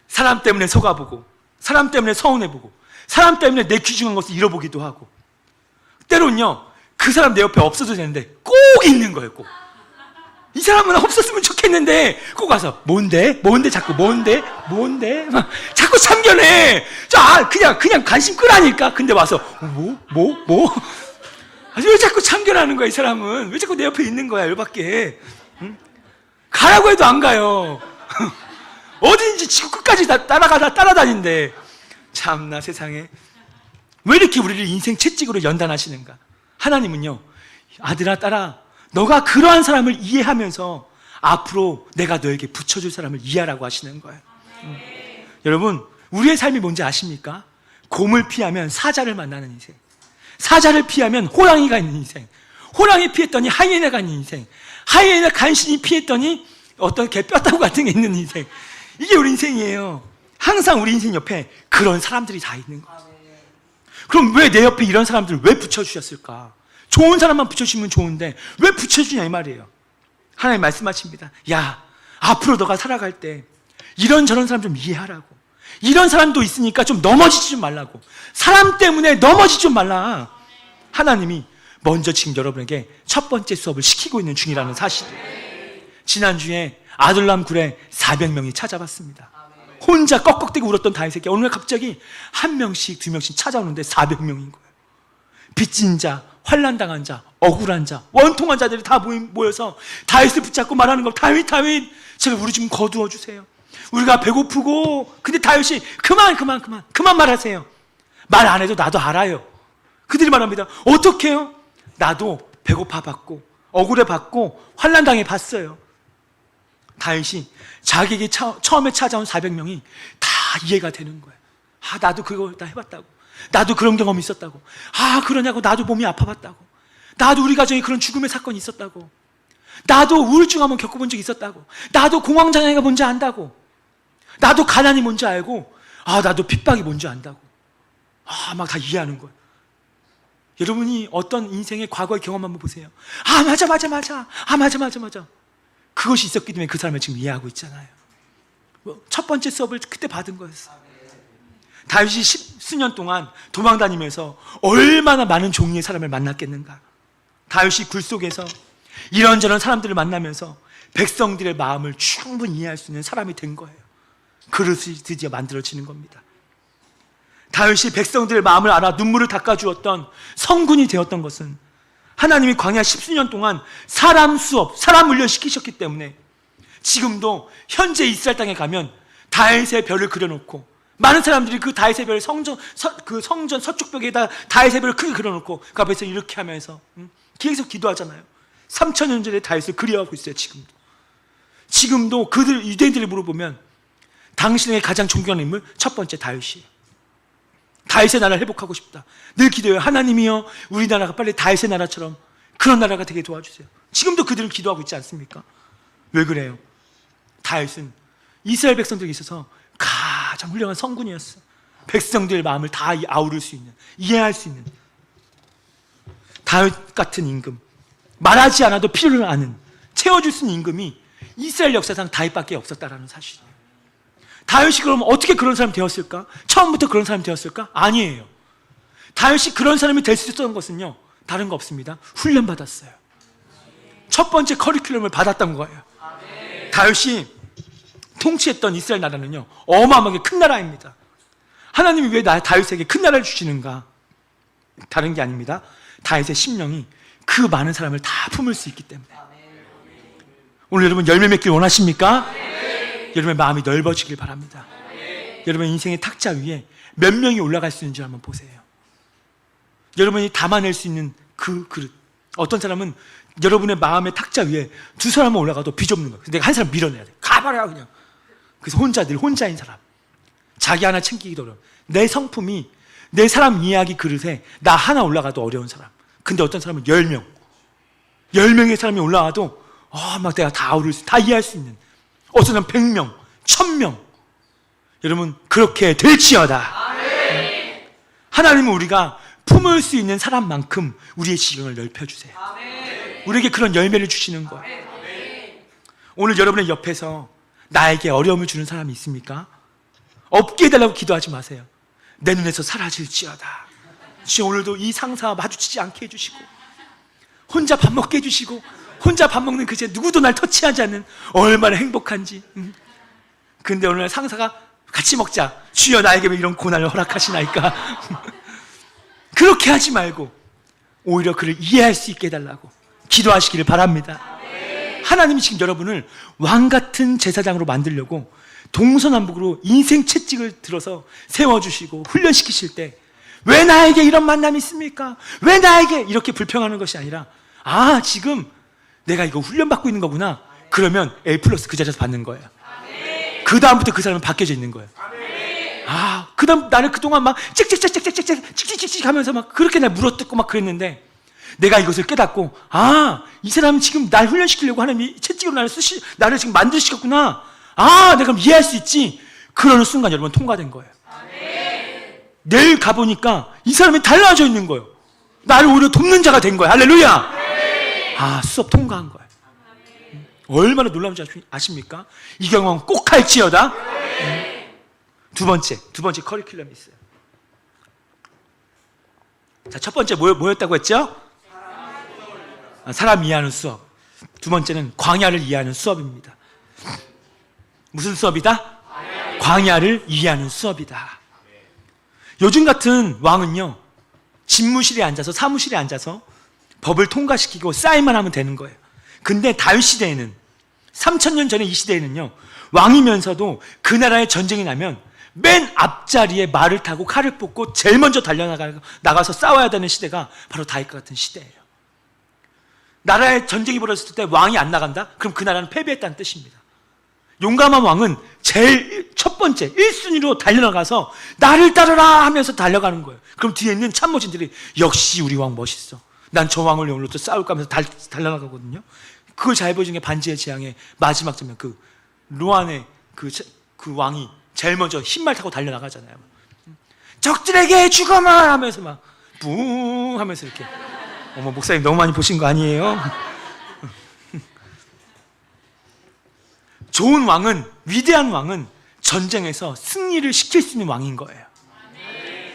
사람 때문에 속아보고, 사람 때문에 서운해보고, 사람 때문에 내 귀중한 것을 잃어보기도 하고, 때론요 그 사람 내 옆에 없어도 되는데 꼭 있는 거예요. 꼭 이 사람은 없었으면 좋겠는데 꼭 와서 뭔데? 자꾸 뭔데? 막 자꾸 참견해. 그냥 관심 끄라니까. 근데 와서 뭐? 왜 자꾸 참견하는 거야? 이 사람은 왜 자꾸 내 옆에 있는 거야? 열받게. 응? 가라고 해도 안 가요. 어딘지 지구 끝까지 다 따라다닌대. 참나 세상에. 왜 이렇게 우리를 인생 채찍으로 연단하시는가? 하나님은요, 아들아 딸아, 너가 그러한 사람을 이해하면서 앞으로 내가 너에게 붙여줄 사람을 이해하라고 하시는 거예요. 여러분 우리의 삶이 뭔지 아십니까? 곰을 피하면 사자를 만나는 인생, 사자를 피하면 호랑이가 있는 인생, 호랑이 피했더니 하이에나가 있는 인생, 하이에나 간신히 피했더니 어떤 개 뼈다구 같은 게 있는 인생. 이게 우리 인생이에요. 항상 우리 인생 옆에 그런 사람들이 다 있는 거예요. 그럼 왜 내 옆에 이런 사람들을 왜 붙여주셨을까? 좋은 사람만 붙여주시면 좋은데 왜 붙여주냐 이 말이에요. 하나님 말씀하십니다. 야, 앞으로 너가 살아갈 때 이런저런 사람 좀 이해하라고. 이런 사람도 있으니까 좀 넘어지지 좀 말라고. 사람 때문에 넘어지지 좀 말라. 하나님이 먼저 지금 여러분에게 첫 번째 수업을 시키고 있는 중이라는 사실이에요. 지난주에 아둘람 굴에 400명이 찾아왔습니다. 혼자 꺽꺽대고 울었던 다윗에게 어느 날 갑자기 한 명씩 두 명씩 찾아오는데 400명인 거예요. 빚진 자, 환난당한 자, 억울한 자, 원통한 자들이 다 모여서 다윗을 붙잡고 말하는 거, 다윗 제가 우리 좀 거두어 주세요. 우리가 배고프고. 근데 다윗이 그만 말하세요. 말 안 해도 나도 알아요. 그들이 말합니다. 어떻게 해요? 나도 배고파 봤고 억울해 봤고 환난당해 봤어요. 다윗이 자기에게 처음에 찾아온 400명이 다 이해가 되는 거예요. 나도 그거 다 해봤다고. 나도 그런 경험이 있었다고. 그러냐고. 나도 몸이 아파봤다고. 나도 우리 가정에 그런 죽음의 사건이 있었다고. 나도 우울증 한번 겪어본 적이 있었다고. 나도 공황장애가 뭔지 안다고. 나도 가난이 뭔지 알고, 나도 핍박이 뭔지 안다고. 막 다 이해하는 거예요. 여러분이 어떤 인생의 과거의 경험 한번 보세요. 맞아. 맞아. 그것이 있었기 때문에 그 사람을 지금 이해하고 있잖아요. 첫 번째 수업을 그때 받은 거였어요. 다윗이 10수년 동안 도망다니면서 얼마나 많은 종류의 사람을 만났겠는가. 다윗이 굴 속에서 이런저런 사람들을 만나면서 백성들의 마음을 충분히 이해할 수 있는 사람이 된 거예요. 그릇이 드디어 만들어지는 겁니다. 다윗이 백성들의 마음을 알아 눈물을 닦아주었던 성군이 되었던 것은 하나님이 광야 10수년 동안 사람 훈련시키셨기 때문에 지금도 현재 이스라엘 땅에 가면 다윗의 별을 그려놓고 많은 사람들이 그 다윗의 별 성전 서쪽 벽에다 다윗의 별을 크게 그려놓고 그 앞에서 이렇게 하면서 계속 기도하잖아요. 3000년 전에 다윗을 그리워하고 있어요. 지금도 그들 유대인들이 물어보면 당신에게 가장 존경하는 인물 첫 번째 다윗이에요. 다윗의 나라를 회복하고 싶다. 늘 기도해요. 하나님이여, 우리나라가 빨리 다윗의 나라처럼 그런 나라가 되게 도와주세요. 지금도 그들을 기도하고 있지 않습니까? 왜 그래요? 다윗은 이스라엘 백성들에게 있어서 가장 훌륭한 성군이었어. 백성들의 마음을 다 아우를 수 있는, 이해할 수 있는 다윗 같은 임금, 말하지 않아도 필요를 아는, 채워줄 수 있는 임금이 이스라엘 역사상 다윗밖에 없었다라는 사실이에요. 다윗이 그럼 어떻게 그런 사람이 되었을까? 처음부터 그런 사람이 되었을까? 아니에요. 다윗이 그런 사람이 될 수 있었던 것은요, 다른 거 없습니다. 훈련받았어요. 첫 번째 커리큘럼을 받았던 거예요. 다윗이 통치했던 이스라엘 나라는요, 어마어마하게 큰 나라입니다. 하나님이 왜 다윗에게 큰 나라를 주시는가? 다른 게 아닙니다. 다윗의 심령이 그 많은 사람을 다 품을 수 있기 때문에. 오늘 여러분 열매 맺길 원하십니까? 여러분의 마음이 넓어지길 바랍니다. 여러분 인생의 탁자 위에 몇 명이 올라갈 수 있는지 한번 보세요. 여러분이 담아낼 수 있는 그 그릇. 어떤 사람은 여러분의 마음의 탁자 위에 두 사람만 올라가도 비좁는 거예요. 내가 한 사람 밀어내야 돼. 가봐라 그냥. 그래서 늘 혼자인 사람. 자기 하나 챙기기도 어려워. 내 성품이 내 사람 이야기 그릇에 나 하나 올라가도 어려운 사람. 근데 어떤 사람은 10명. 10명의 사람이 올라와도 막 내가 다 아우를 수, 다 이해할 수 있는. 어떤 사람은 100명, 1000명. 여러분 그렇게 될지어다. 하나님은 우리가 품을 수 있는 사람만큼 우리의 지경을 넓혀주세요. 우리에게 그런 열매를 주시는 거예요. 오늘 여러분의 옆에서 나에게 어려움을 주는 사람이 있습니까? 없게 해달라고 기도하지 마세요. 내 눈에서 사라질지어다. 주여 오늘도 이 상사와 마주치지 않게 해주시고, 혼자 밥 먹게 해주시고, 혼자 밥 먹는 그제 누구도 날 터치하지 않는 얼마나 행복한지. 근데 오늘 상사가 같이 먹자. 주여 나에게 왜 이런 고난을 허락하시나이까. 그렇게 하지 말고 오히려 그를 이해할 수 있게 해달라고 기도하시기를 바랍니다. 하나님이 지금 여러분을 왕같은 제사장으로 만들려고 동서남북으로 인생 채찍을 들어서 세워주시고 훈련시키실 때 왜 나에게 이런 만남이 있습니까? 왜 나에게 이렇게 불평하는 것이 아니라 지금 내가 이거 훈련받고 있는 거구나. 그러면 A+ 그 자리에서 받는 거예요. 그 다음부터 그 사람은 바뀌어져 있는 거예요. 그 다음 나는 그동안 막 찍찍찍찍찍찍찍찍찍 하면서 막 그렇게 날 물어뜯고 막 그랬는데 내가 이것을 깨닫고 이 사람은 지금 날 훈련시키려고 하나님이 채찍으로 나를 지금 만드시겠구나. 내가 그럼 이해할 수 있지. 그러는 순간 여러분 통과된 거예요. 내일 가보니까 이 사람이 달라져 있는 거예요. 나를 오히려 돕는 자가 된 거예요. 할렐루야. 수업 통과한 거예요. 얼마나 놀라운지 아십니까? 이 경험 꼭 할지어다. 두 번째 커리큘럼이 있어요. 자, 첫 번째 뭐였다고 했죠? 사람 이해하는 수업. 두 번째는 광야를 이해하는 수업입니다. 무슨 수업이다? 광야를 이해하는 수업이다. 요즘 같은 왕은요, 집무실에 앉아서 사무실에 앉아서 법을 통과시키고 사인만 하면 되는 거예요. 근데 다윗 시대에는 3000년 전에 이 시대에는요, 왕이면서도 그 나라에 전쟁이 나면 맨 앞자리에 말을 타고 칼을 뽑고 제일 먼저 달려나가서 싸워야 되는 시대가 바로 다윗과 같은 시대예요. 나라에 전쟁이 벌어졌을 때 왕이 안 나간다? 그럼 그 나라는 패배했다는 뜻입니다. 용감한 왕은 제일 첫 번째 1순위로 달려나가서 나를 따르라 하면서 달려가는 거예요. 그럼 뒤에 있는 참모진들이 역시 우리 왕 멋있어. 난 저 왕을 오늘도 싸울까 하면서 달려나가거든요. 그걸 잘 보여준 게 반지의 제왕의 마지막 장면. 그 로안의 그 왕이 제일 먼저 흰말 타고 달려나가잖아요. 적들에게 죽어마 하면서 막 붕 하면서 이렇게. 목사님 너무 많이 보신 거 아니에요? 좋은 왕은, 위대한 왕은 전쟁에서 승리를 시킬 수 있는 왕인 거예요.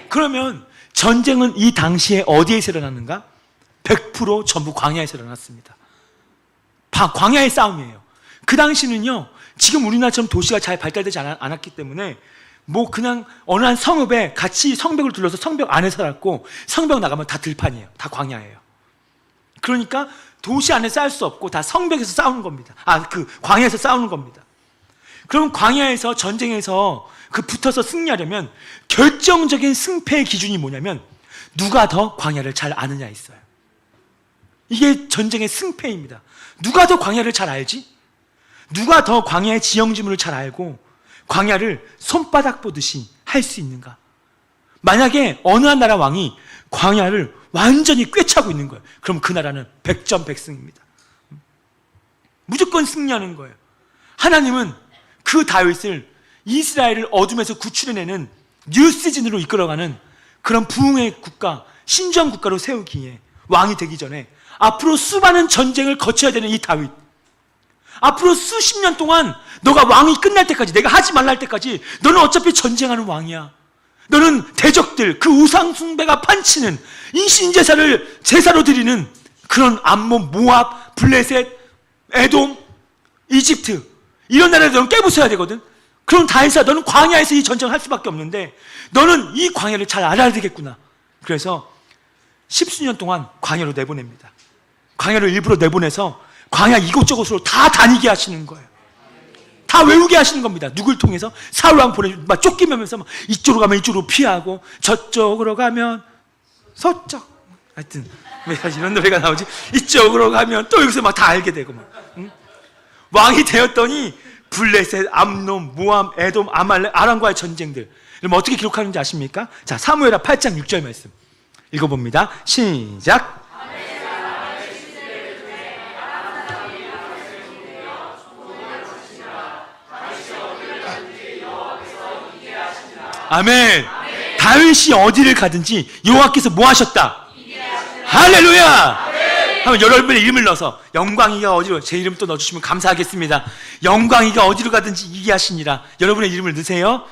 그러면 전쟁은 이 당시에 어디에서 일어났는가? 100% 전부 광야에서 일어났습니다. 광야의 싸움이에요. 그 당시는요, 지금 우리나라처럼 도시가 잘 발달되지 않았기 때문에 그냥 어느 한 성읍에 같이 성벽을 둘러서 성벽 안에 살았고, 성벽 나가면 다 들판이에요. 다 광야예요. 그러니까 도시 안에 싸울 수 없고 다 성벽에서 싸우는 겁니다. 광야에서 싸우는 겁니다. 그럼 광야에서 전쟁에서 붙어서 승리하려면 결정적인 승패의 기준이 뭐냐면 누가 더 광야를 잘 아느냐 있어요. 이게 전쟁의 승패입니다. 누가 더 광야를 잘 알지? 누가 더 광야의 지형지물을 잘 알고 광야를 손바닥 보듯이 할 수 있는가? 만약에 어느 한 나라 왕이 광야를 완전히 꿰차고 있는 거예요. 그럼 그 나라는 100점 100승입니다. 무조건 승리하는 거예요. 하나님은 그 다윗을, 이스라엘을 어둠에서 구출해내는 뉴 시즌으로 이끌어가는 그런 부흥의 국가, 신전 국가로 세우기에 왕이 되기 전에 앞으로 수많은 전쟁을 거쳐야 되는 이 다윗, 앞으로 수십 년 동안 너가 왕이 끝날 때까지, 내가 하지 말라 할 때까지 너는 어차피 전쟁하는 왕이야. 너는 대적들, 그 우상 숭배가 판치는 인신제사를 제사로 드리는 그런 암몬, 모압, 블레셋, 에돔, 이집트 이런 나라에 너는 깨부숴야 되거든. 그럼 다윗아, 너는 광야에서 이 전쟁을 할 수밖에 없는데 너는 이 광야를 잘 알아야 되겠구나. 그래서 10수년 동안 광야로 내보냅니다. 광야를 일부러 내보내서 광야 이곳저곳으로 다 다니게 하시는 거예요. 다 외우게 하시는 겁니다. 누굴 통해서? 사울왕 보내주고 막 쫓기면서 막 이쪽으로 가면 이쪽으로 피하고 저쪽으로 가면 서쪽, 하여튼 왜 이런 노래가 나오지? 이쪽으로 가면 또 여기서 막 다 알게 되고 막. 응? 왕이 되었더니 블레셋, 암논, 모함, 에돔, 아말렉, 아람과의 전쟁들. 그럼 어떻게 기록하는지 아십니까? 자, 사무엘하 8장 6절 말씀 읽어봅니다. 시작. 아멘. 다윗이 어디를 가든지 여호와께서 뭐 하셨다? 할렐루야. 하면 여러분의 이름을 넣어서 영광이가 어디로, 제 이름 또 넣어주시면 감사하겠습니다. 영광이가 어디로 가든지 이기게 하시니라. 여러분의 이름을 넣으세요.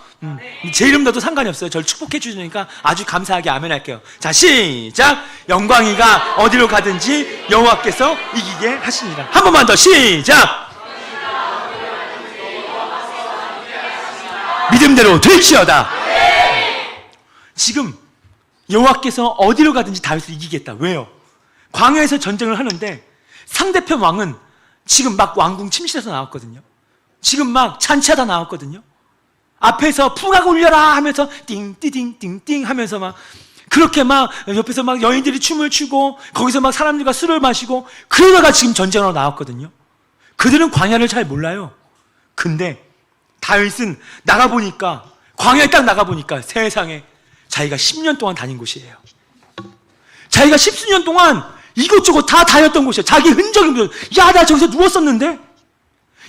제 이름 넣어도 상관이 없어요. 저를 축복해 주시니까 아주 감사하게 아멘 할게요. 자, 시작. 영광이가 어디로 가든지 여호와께서 이기게 하시니라. 한 번만 더 시작. 믿음대로 될지어다. 지금 여호와께서 어디로 가든지 다윗을 이기겠다. 왜요? 광야에서 전쟁을 하는데 상대편 왕은 지금 막 왕궁 침실에서 나왔거든요. 지금 막 잔치하다 나왔거든요. 앞에서 풍악 울려라 하면서 띵띠띵띵띵 하면서 막 그렇게 막 옆에서 막 여인들이 춤을 추고 거기서 막 사람들과 술을 마시고 그러다가 지금 전쟁하러 나왔거든요. 그들은 광야를 잘 몰라요. 근데 다윗은 나가보니까, 광야에 딱 나가보니까 세상에 자기가 10년 동안 다닌 곳이에요. 자기가 10수년 동안 이곳저곳 다 다녔던 곳이에요. 자기 흔적이 묻어요. 야, 나 저기서 누웠었는데?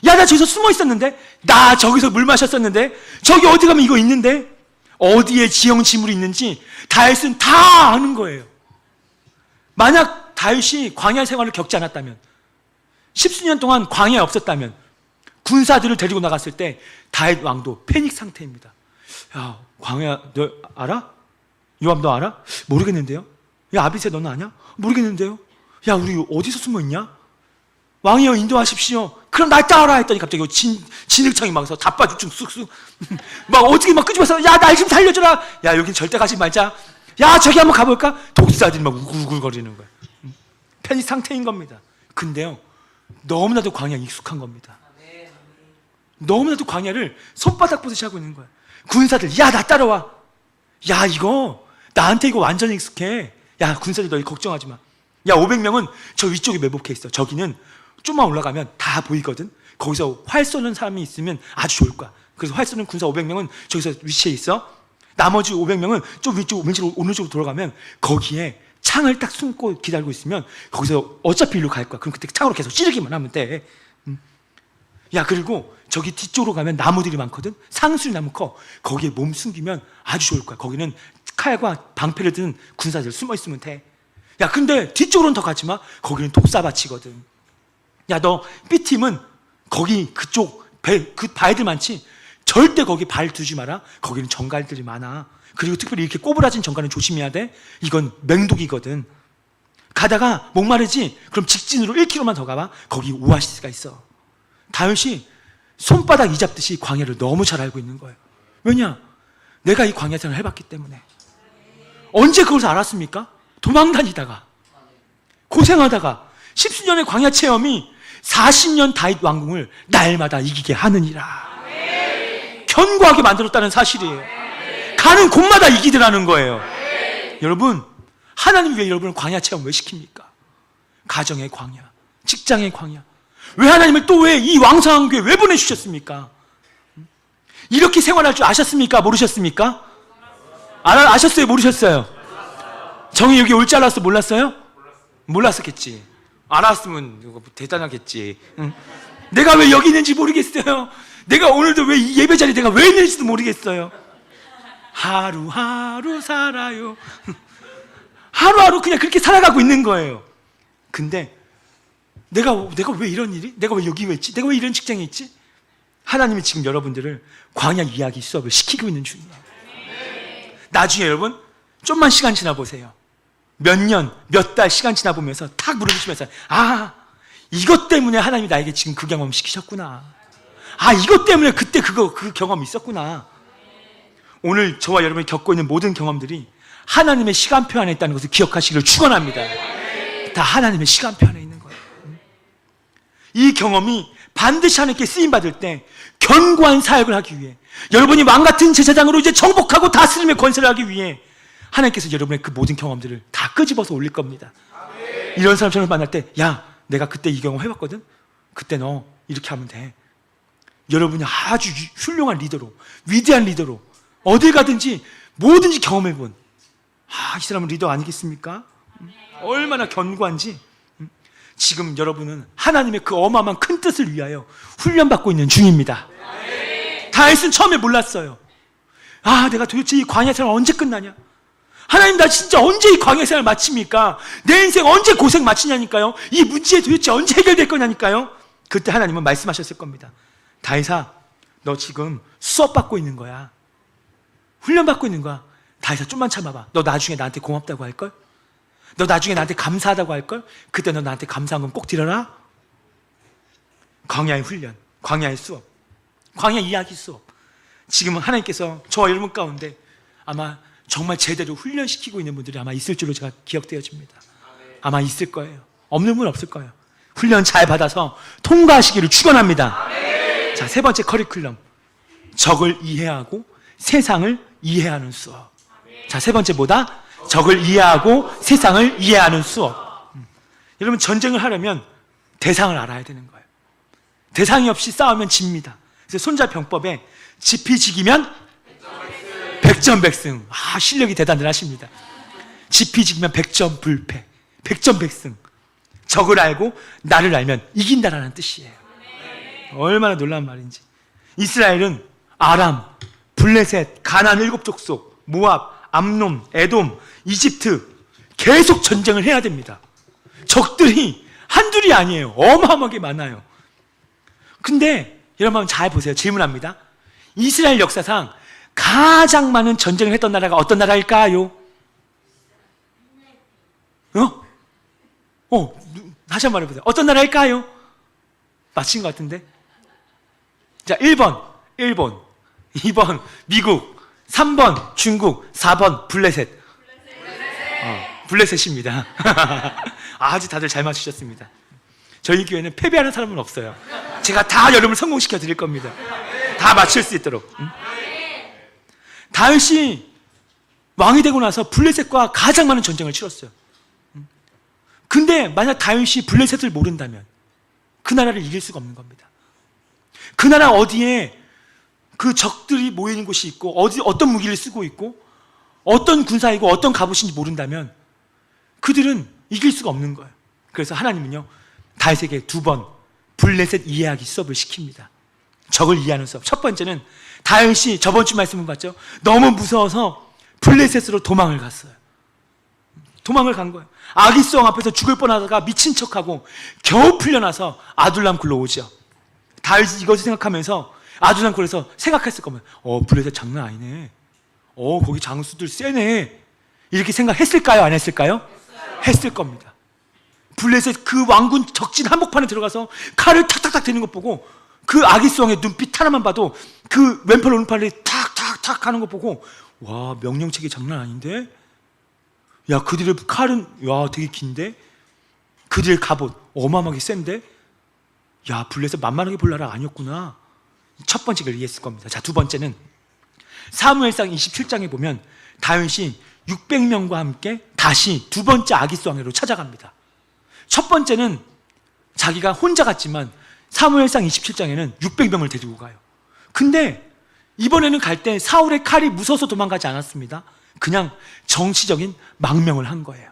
야, 나 저기서 숨어 있었는데? 나 저기서 물 마셨었는데? 저기 어디 가면 이거 있는데? 어디에 지형지물이 있는지 다윗은 다 아는 거예요. 만약 다윗이 광야 생활을 겪지 않았다면, 10수년 동안 광야에 없었다면 군사들을 데리고 나갔을 때 다윗 왕도 패닉 상태입니다. 야, 광야 너 알아? 요압 너 알아? 모르겠는데요. 야, 아비새 너는 아냐? 모르겠는데요. 야, 우리 어디서 숨어 있냐? 왕이여 인도하십시오. 그럼 날 따라라 했더니 갑자기 진흙창이 막서 답바죽중 쑥쑥 막 어떻게 막 끄집어서, 야, 날 좀 살려줘라. 야, 여긴 절대 가지 말자. 야, 저기 한번 가볼까? 독사들이 막 우글우글거리는 거야. 패닉 상태인 겁니다. 근데요, 너무나도 광야 익숙한 겁니다. 너무나도 광야를 손바닥 보듯이 하고 있는 거야. 군사들, 야, 나 따라와. 야, 이거 나한테 이거 완전히 익숙해. 야, 군사들 너희 걱정하지 마. 야, 500명은 저 위쪽에 매복해 있어. 저기는 좀만 올라가면 다 보이거든. 거기서 활 쏘는 사람이 있으면 아주 좋을 거야. 그래서 활 쏘는 군사 500명은 저기서 위치해 있어. 나머지 500명은 좀 위쪽, 왼쪽, 오른쪽으로 돌아가면 거기에 창을 딱 숨고 기다리고 있으면 거기서 어차피 일로 갈 거야. 그럼 그때 창으로 계속 찌르기만 하면 돼. 야, 그리고 저기 뒤쪽으로 가면 나무들이 많거든. 상수리 나무 커. 거기에 몸 숨기면 아주 좋을 거야. 거기는 칼과 방패를 든 군사들 숨어 있으면 돼. 야, 근데 뒤쪽으로는 더 가지 마. 거기는 독사밭이거든. 야, 너 B팀은 거기 그쪽 그 바위들 많지? 절대 거기 발 두지 마라. 거기는 정갈들이 많아. 그리고 특별히 이렇게 꼬부라진 정갈은 조심해야 돼. 이건 맹독이거든. 가다가 목마르지? 그럼 직진으로 1km만 더 가봐. 거기 오아시스가 있어. 다윗이 손바닥 이잡듯이 광야를 너무 잘 알고 있는 거예요. 왜냐? 내가 이 광야 생활을 해봤기 때문에. 언제 그걸 알았습니까? 도망다니다가 고생하다가 10수년의 광야 체험이 40년 다윗 왕궁을 날마다 이기게 하느니라. 견고하게 만들었다는 사실이에요. 가는 곳마다 이기더라는 거예요. 여러분, 하나님 왜 여러분을 광야 체험 왜 시킵니까? 가정의 광야, 직장의 광야. 왜 하나님을 또 왜 이 왕성한 교회 왜 보내주셨습니까? 이렇게 생활할 줄 아셨습니까? 모르셨습니까? 아셨어요? 모르셨어요? 정이 여기 올 줄 알았어? 몰랐어요? 몰랐었겠지. 알았으면 대단하겠지. 응? 내가 왜 여기 있는지 모르겠어요. 내가 오늘도 왜 이 예배 자리에 내가 왜 있는지도 모르겠어요. 하루하루 살아요. 하루하루 그냥 그렇게 살아가고 있는 거예요. 근데 내가 왜 이런 일이? 내가 왜 여기 있지? 내가 왜 이런 직장에 있지? 하나님이 지금 여러분들을 광야 이야기 수업을 시키고 있는 중이에요. 나중에 여러분 좀만 시간 지나 보세요. 몇 년, 몇 달 시간 지나 보면서 탁 물어보시면서 이것 때문에 하나님이 나에게 지금 그 경험 시키셨구나. 이것 때문에 그때 그 경험이 있었구나. 오늘 저와 여러분이 겪고 있는 모든 경험들이 하나님의 시간표 안에 있다는 것을 기억하시기를 축원합니다. 다 하나님의 시간표 안에 있는 거예요. 이 경험이 반드시 하나님께 쓰임받을 때 견고한 사역을 하기 위해, 여러분이 왕같은 제사장으로 이제 정복하고 다스림의 권세를 하기 위해 하나님께서 여러분의 그 모든 경험들을 다 끄집어서 올릴 겁니다. 이런 사람처럼 만날 때, 야, 내가 그때 이 경험 해봤거든? 그때 너 이렇게 하면 돼. 여러분이 아주 훌륭한 리더로, 위대한 리더로 어딜 가든지 뭐든지 경험해본 이 사람은 리더 아니겠습니까? 얼마나 견고한지. 지금 여러분은 하나님의 그 어마어마한 큰 뜻을 위하여 훈련받고 있는 중입니다. 다윗은 처음에 몰랐어요. 내가 도대체 이 광야 생활 언제 끝나냐? 하나님, 나 진짜 언제 이 광야 생활 마칩니까? 내 인생 언제 고생 마치냐니까요? 이 문제 도대체 언제 해결될 거냐니까요? 그때 하나님은 말씀하셨을 겁니다. 다윗아, 너 지금 수업받고 있는 거야. 훈련받고 있는 거야. 다윗아, 좀만 참아봐. 너 나중에 나한테 고맙다고 할걸? 너 나중에 나한테 감사하다고 할걸? 그때 너 나한테 감사한 건 꼭 드려라. 광야의 훈련, 광야의 수업, 광야 이야기 수업. 지금 하나님께서 저와 여러분 가운데 아마 정말 제대로 훈련시키고 있는 분들이 아마 있을 줄로 제가 기억되어집니다. 아마 있을 거예요. 없는 분 없을 거예요. 훈련 잘 받아서 통과하시기를 축원합니다. 자, 세 번째 커리큘럼, 적을 이해하고 세상을 이해하는 수업. 자, 세 번째 뭐다? 적을 이해하고 세상을 이해하는 수업. 여러분, 전쟁을 하려면 대상을 알아야 되는 거예요. 대상이 없이 싸우면 집니다. 그래서 손자병법에 지피지기면 백전백승. 실력이 대단들 하십니다. 지피지기면 백전불패, 백전백승. 적을 알고 나를 알면 이긴다라는 뜻이에요. 얼마나 놀라운 말인지. 이스라엘은 아람, 블레셋, 가나안 7족속, 모압, 암놈, 에돔, 이집트 계속 전쟁을 해야 됩니다. 적들이 한둘이 아니에요. 어마어마하게 많아요. 근데 여러분 잘 보세요. 질문합니다. 이스라엘 역사상 가장 많은 전쟁을 했던 나라가 어떤 나라일까요? 다시 한번 말해보세요. 어떤 나라일까요? 맞힌 것 같은데. 자, 1번 일본, 2번 미국, 3번 중국, 4번 블레셋. 블레셋입니다. 아주 다들 잘 맞추셨습니다. 저희 교회는 패배하는 사람은 없어요. 제가 다 여러분을 성공시켜 드릴 겁니다. 다 맞출 수 있도록. 다윗이 왕이 되고 나서 블레셋과 가장 많은 전쟁을 치렀어요. 근데 만약 다윗이 블레셋을 모른다면 그 나라를 이길 수가 없는 겁니다. 그 나라 어디에 그 적들이 모이는 곳이 있고 어떤 무기를 쓰고 있고 어떤 군사이고 어떤 갑옷인지 모른다면 그들은 이길 수가 없는 거예요. 그래서 하나님은요, 다윗에게 2번 블레셋 이해하기 수업을 시킵니다. 적을 이해하는 수업. 첫 번째는 다윗이 저번 주 말씀을 봤죠. 너무 무서워서 블레셋으로 도망을 갔어요. 도망을 간 거예요. 아기스왕 앞에서 죽을 뻔하다가 미친 척하고 겨우 풀려나서 아둘람 굴로 오죠. 다윗이 이것을 생각하면서 아둘람 굴에서 생각했을 거면 블레셋 장난 아니네. 거기 장수들 세네. 이렇게 생각했을까요? 안 했을까요? 했을 겁니다. 블레셋 그 왕군 적진 한복판에 들어가서 칼을 탁탁탁 대는 것 보고 그 아기스왕의 눈빛 하나만 봐도 그 왼팔 오른팔이 탁탁탁 하는 것 보고 와, 명령책이 장난 아닌데? 야, 그들의 칼은 되게 긴데? 그들의 갑옷 어마어마하게 센데? 야, 블레셋 만만하게 볼 나라 아니었구나. 첫 번째 걸 이해했을 겁니다. 자, 두 번째는 사무엘상 27장에 보면 다윗이 600명과 함께 다시 두 번째 아기스왕으로 찾아갑니다. 첫 번째는 자기가 혼자 갔지만 사무엘상 27장에는 600명을 데리고 가요. 근데 이번에는 갈 때 사울의 칼이 무서워서 도망가지 않았습니다. 그냥 정치적인 망명을 한 거예요.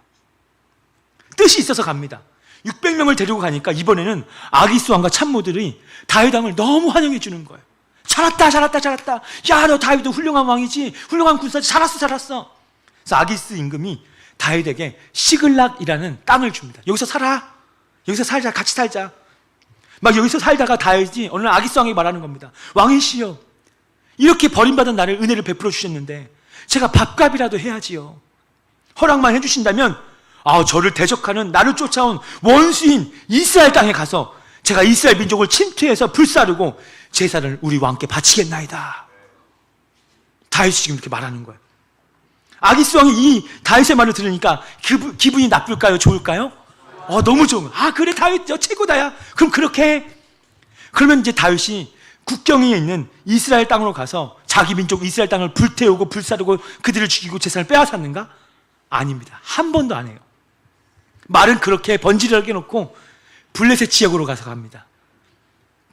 뜻이 있어서 갑니다. 600명을 데리고 가니까 이번에는 아기스 왕과 참모들이 다윗 왕을 너무 환영해 주는 거예요. 잘했다, 잘했다, 잘했다. 야, 너 다윗도 훌륭한 왕이지, 훌륭한 군사지, 잘했어, 잘했어. 그래서 아기스 임금이 다윗에게 시글락이라는 땅을 줍니다. 여기서 살아, 여기서 살자, 같이 살자. 막 여기서 살다가 다윗이 어느 날 아기스 왕에게 말하는 겁니다. 왕이시여, 이렇게 버림받은 나를 은혜를 베풀어 주셨는데 제가 밥값이라도 해야지요. 허락만 해주신다면 저를 대적하는, 나를 쫓아온 원수인 이스라엘 땅에 가서 제가 이스라엘 민족을 침투해서 불사르고 제사를 우리 왕께 바치겠나이다. 다윗이 지금 이렇게 말하는 거예요. 아기스 왕이 이 다윗의 말을 들으니까 기분이 나쁠까요? 좋을까요? 너무 좋은 거예요. 그래, 다윗 너 최고다야. 그럼 그렇게 해. 그러면 이제 다윗이 국경에 있는 이스라엘 땅으로 가서 자기 민족 이스라엘 땅을 불태우고 불사르고 그들을 죽이고 재산을 빼앗았는가? 아닙니다. 한 번도 안 해요. 말은 그렇게 번지르르하게 놓고 블레셋 지역으로 가서 갑니다.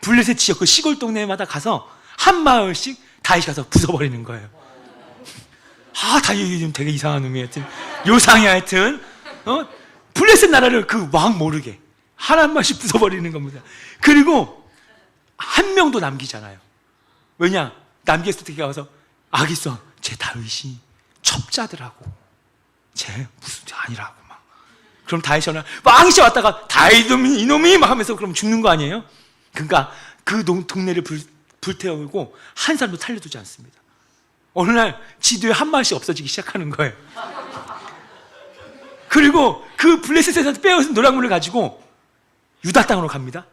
블레셋 지역 그 시골 동네마다 가서 한 마을씩 다윗이 가서 부숴버리는 거예요. 다윗이 좀 되게 이상한 놈이 하여튼 요상이 하여튼 블레셋 나라를 그 왕 모르게 한 마씩 부숴버리는 겁니다. 그리고 한 명도 남기잖아요. 왜냐? 남겼을 때 가서 아기스 왕, 제 다윗이 첩자들하고 쟤 무슨 아니라고 막. 그럼 다윗이 왕이시 왔다가 다윗 이놈이 막 하면서 그럼 죽는 거 아니에요? 그러니까 그 동네를 불태우고 한 사람도 살려두지 않습니다. 어느 날 지도에 한 마을씩 없어지기 시작하는 거예요. 그리고 그 블레셋에서 빼앗은 노략물을 가지고 유다 땅으로 갑니다.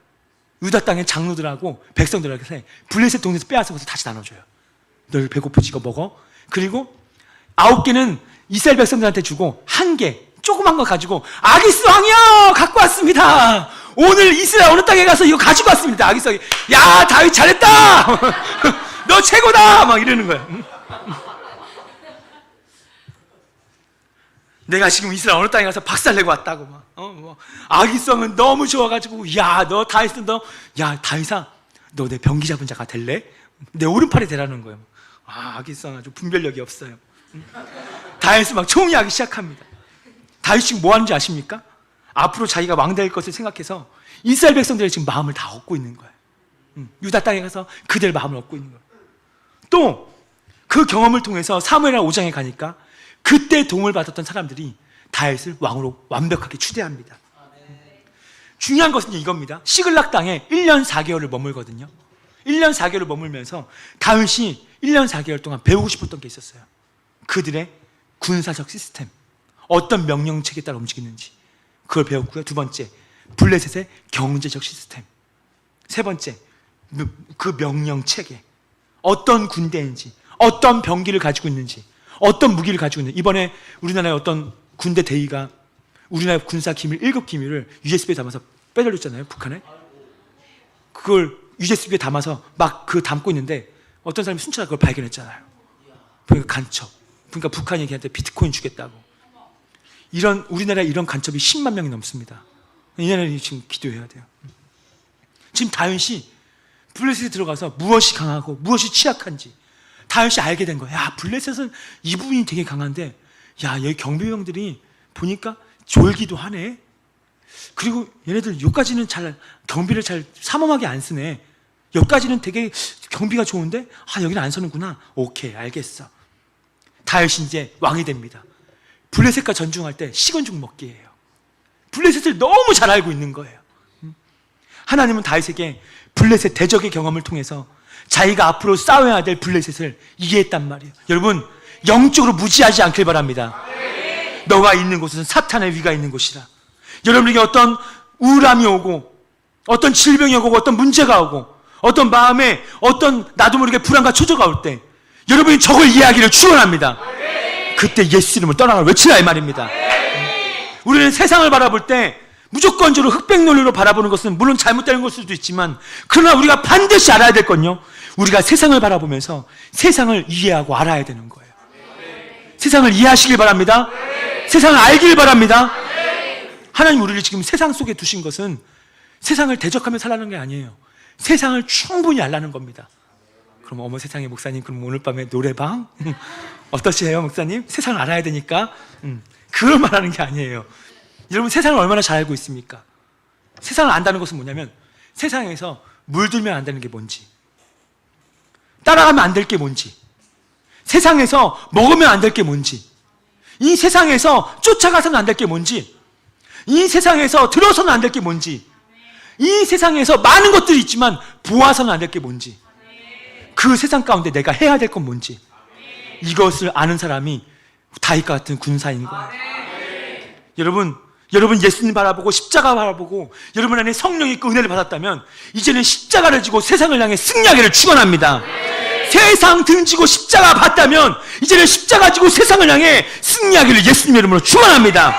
유다 땅의 장로들하고 백성들에게 블레셋 동네에서 빼앗아서 다시 나눠줘요. 널 배고프지 이거 먹어. 그리고 9개는 이스라엘 백성들한테 주고 1개 조그만 거 가지고 아기스 왕이요 갖고 왔습니다. 오늘 이스라엘 어느 땅에 가서 이거 가지고 왔습니다. 아기스 왕이, 야 다윗 잘했다. 너 최고다 막 이러는 거예요. 내가 지금 이스라엘 어느 땅에 가서 박살내고 왔다고 막. 아기스 왕은 너무 좋아가지고, 야 너 다윗은 야 다윗아 너 내 병기 잡은 자가 될래? 내 오른팔에 대라는 거예요. 아기스 왕 아주 분별력이 없어요. 다윗이 막 총리하기 시작합니다. 다윗이 지금 뭐 하는지 아십니까? 앞으로 자기가 왕 될 것을 생각해서 이스라엘 백성들의 지금 마음을 다 얻고 있는 거예요. 유다 땅에 가서 그들 마음을 얻고 있는 거예요. 또 그 경험을 통해서 사무엘하 5장에 가니까 그때 도움을 받았던 사람들이 다윗을 왕으로 완벽하게 추대합니다. 중요한 것은 이겁니다. 시글락 땅에 1년 4개월을 머물거든요. 1년 4개월을 머물면서 다윗이 1년 4개월 동안 배우고 싶었던 게 있었어요. 그들의 군사적 시스템, 어떤 명령체계에 따라 움직이는지 그걸 배웠고요. 두 번째, 블레셋의 경제적 시스템. 세 번째, 그 명령체계, 어떤 군대인지, 어떤 병기를 가지고 있는지, 어떤 무기를 가지고 있는지. 이번에 우리나라의 어떤 군대 대위가 우리나라 군사 기밀 7 기밀을 USB에 담아서 빼돌렸잖아요, 북한에. 그걸 USB에 담아서 막 담고 있는데 어떤 사람이 순찰하다 그걸 발견했잖아요. 그러니까 간첩. 그러니까 북한이 걔한테 비트코인 주겠다고. 우리나라에 이런 간첩이 10만 명이 넘습니다. 이 나라에 지금 기도해야 돼요. 지금 다윗이 블레셋에 들어가서 무엇이 강하고 무엇이 취약한지 다윗이 알게 된 거예요. 야, 블레셋은 이 부분이 되게 강한데, 야, 여기 경비병들이 보니까 졸기도 하네. 그리고 얘네들 여기까지는 경비를 잘 삼엄하게 안 쓰네. 여기까지는 되게 경비가 좋은데, 여기는 안 서는구나. 오케이, 알겠어. 다윗이 이제 왕이 됩니다. 블레셋과 전쟁할 때 식은 죽 먹기예요. 블레셋을 너무 잘 알고 있는 거예요. 하나님은 다윗에게 블레셋 대적의 경험을 통해서 자기가 앞으로 싸워야 될 블레셋을 이해했단 말이에요. 여러분, 영적으로 무지하지 않길 바랍니다. 너가 있는 곳은 사탄의 위가 있는 곳이라. 여러분에게 어떤 우울함이 오고, 어떤 질병이 오고, 어떤 문제가 오고, 어떤 마음에 어떤 나도 모르게 불안과 초조가 올 때 여러분이 저걸 이해하기를 축원합니다. 그때 예수 이름을 떠나라 외치라 이 말입니다. 우리는 세상을 바라볼 때 무조건적으로 흑백 논리로 바라보는 것은 물론 잘못되는 것일 수도 있지만, 그러나 우리가 반드시 알아야 될 건요, 우리가 세상을 바라보면서 세상을 이해하고 알아야 되는 거예요. 세상을 이해하시길 바랍니다. 세상을 알길 바랍니다. 하나님 우리를 지금 세상 속에 두신 것은 세상을 대적하며 살라는 게 아니에요. 세상을 충분히 알라는 겁니다. 그럼 어머 세상에 목사님, 그럼 오늘 밤에 노래방? 어떠세요 목사님? 세상을 알아야 되니까 그걸 말하는 게 아니에요. 여러분, 세상을 얼마나 잘 알고 있습니까? 세상을 안다는 것은 뭐냐면 세상에서 물들면 안 되는 게 뭔지, 따라가면 안 될 게 뭔지, 세상에서 먹으면 안 될 게 뭔지, 이 세상에서 쫓아가서는 안 될 게 뭔지, 이 세상에서 들어서는 안 될 게 뭔지, 이 세상에서 많은 것들이 있지만 보아서는 안 될 게 뭔지, 그 세상 가운데 내가 해야 될 건 뭔지, 이것을 아는 사람이 다윗과 같은 군사인 거예요. 여러분 예수님 바라보고 십자가 바라보고 여러분 안에 성령의 그 은혜를 받았다면 이제는 십자가를 지고 세상을 향해 승리하기를 축원합니다. 세상 등지고 십자가 봤다면 이제는 십자가 지고 세상을 향해 승리하기를 예수님의 이름으로 축원합니다.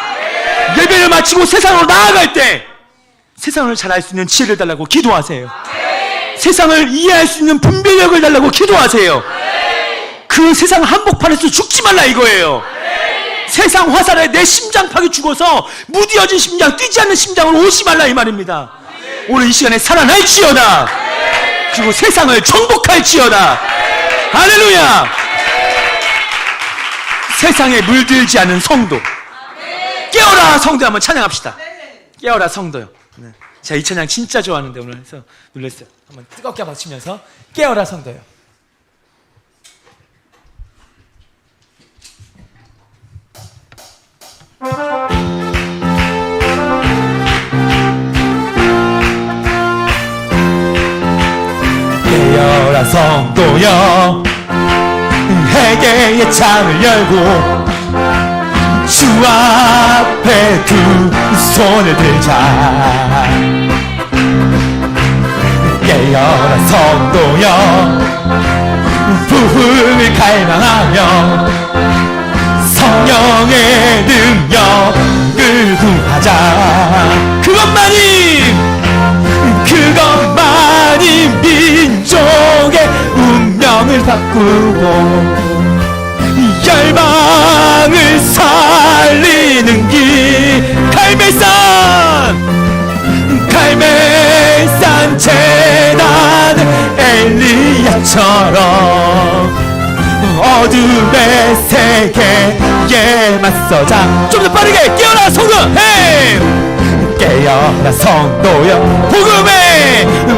예배를 마치고 세상으로 나아갈 때 세상을 잘 알 수 있는 지혜를 달라고 기도하세요. 세상을 이해할 수 있는 분별력을 달라고 기도하세요. 그 세상 한복판에서 죽지 말라 이거예요. 세상 화살에 내 심장팍이 죽어서 무디어진 심장, 뛰지 않는 심장으로 오지 말라 이 말입니다. 오늘 이 시간에 살아날지어다. 그리고 세상을 정복할지어다. 할렐루야. 세상에 물들지 않은 성도. 깨어라 성도 한번 찬양합시다. 깨어라 성도요. 제가 이 찬양 진짜 좋아하는데 오늘 해서 놀랐어요. 한번 뜨겁게 한번 치면서 깨어라 성도요. 깨어라 성도여, 회개의 창을 열고 주 앞에 두 손을 들자. 깨어라 성도여, 부흥을 갈망하며 성령의 능력을 구하자. 그것만이 민족의 운명을 바꾸고 열방을 살리는 길. 갈멜산 제단 엘리야처럼 어둠의 세계에 맞서자. 좀 더 빠르게 깨어라 성도. 깨어라 성도여,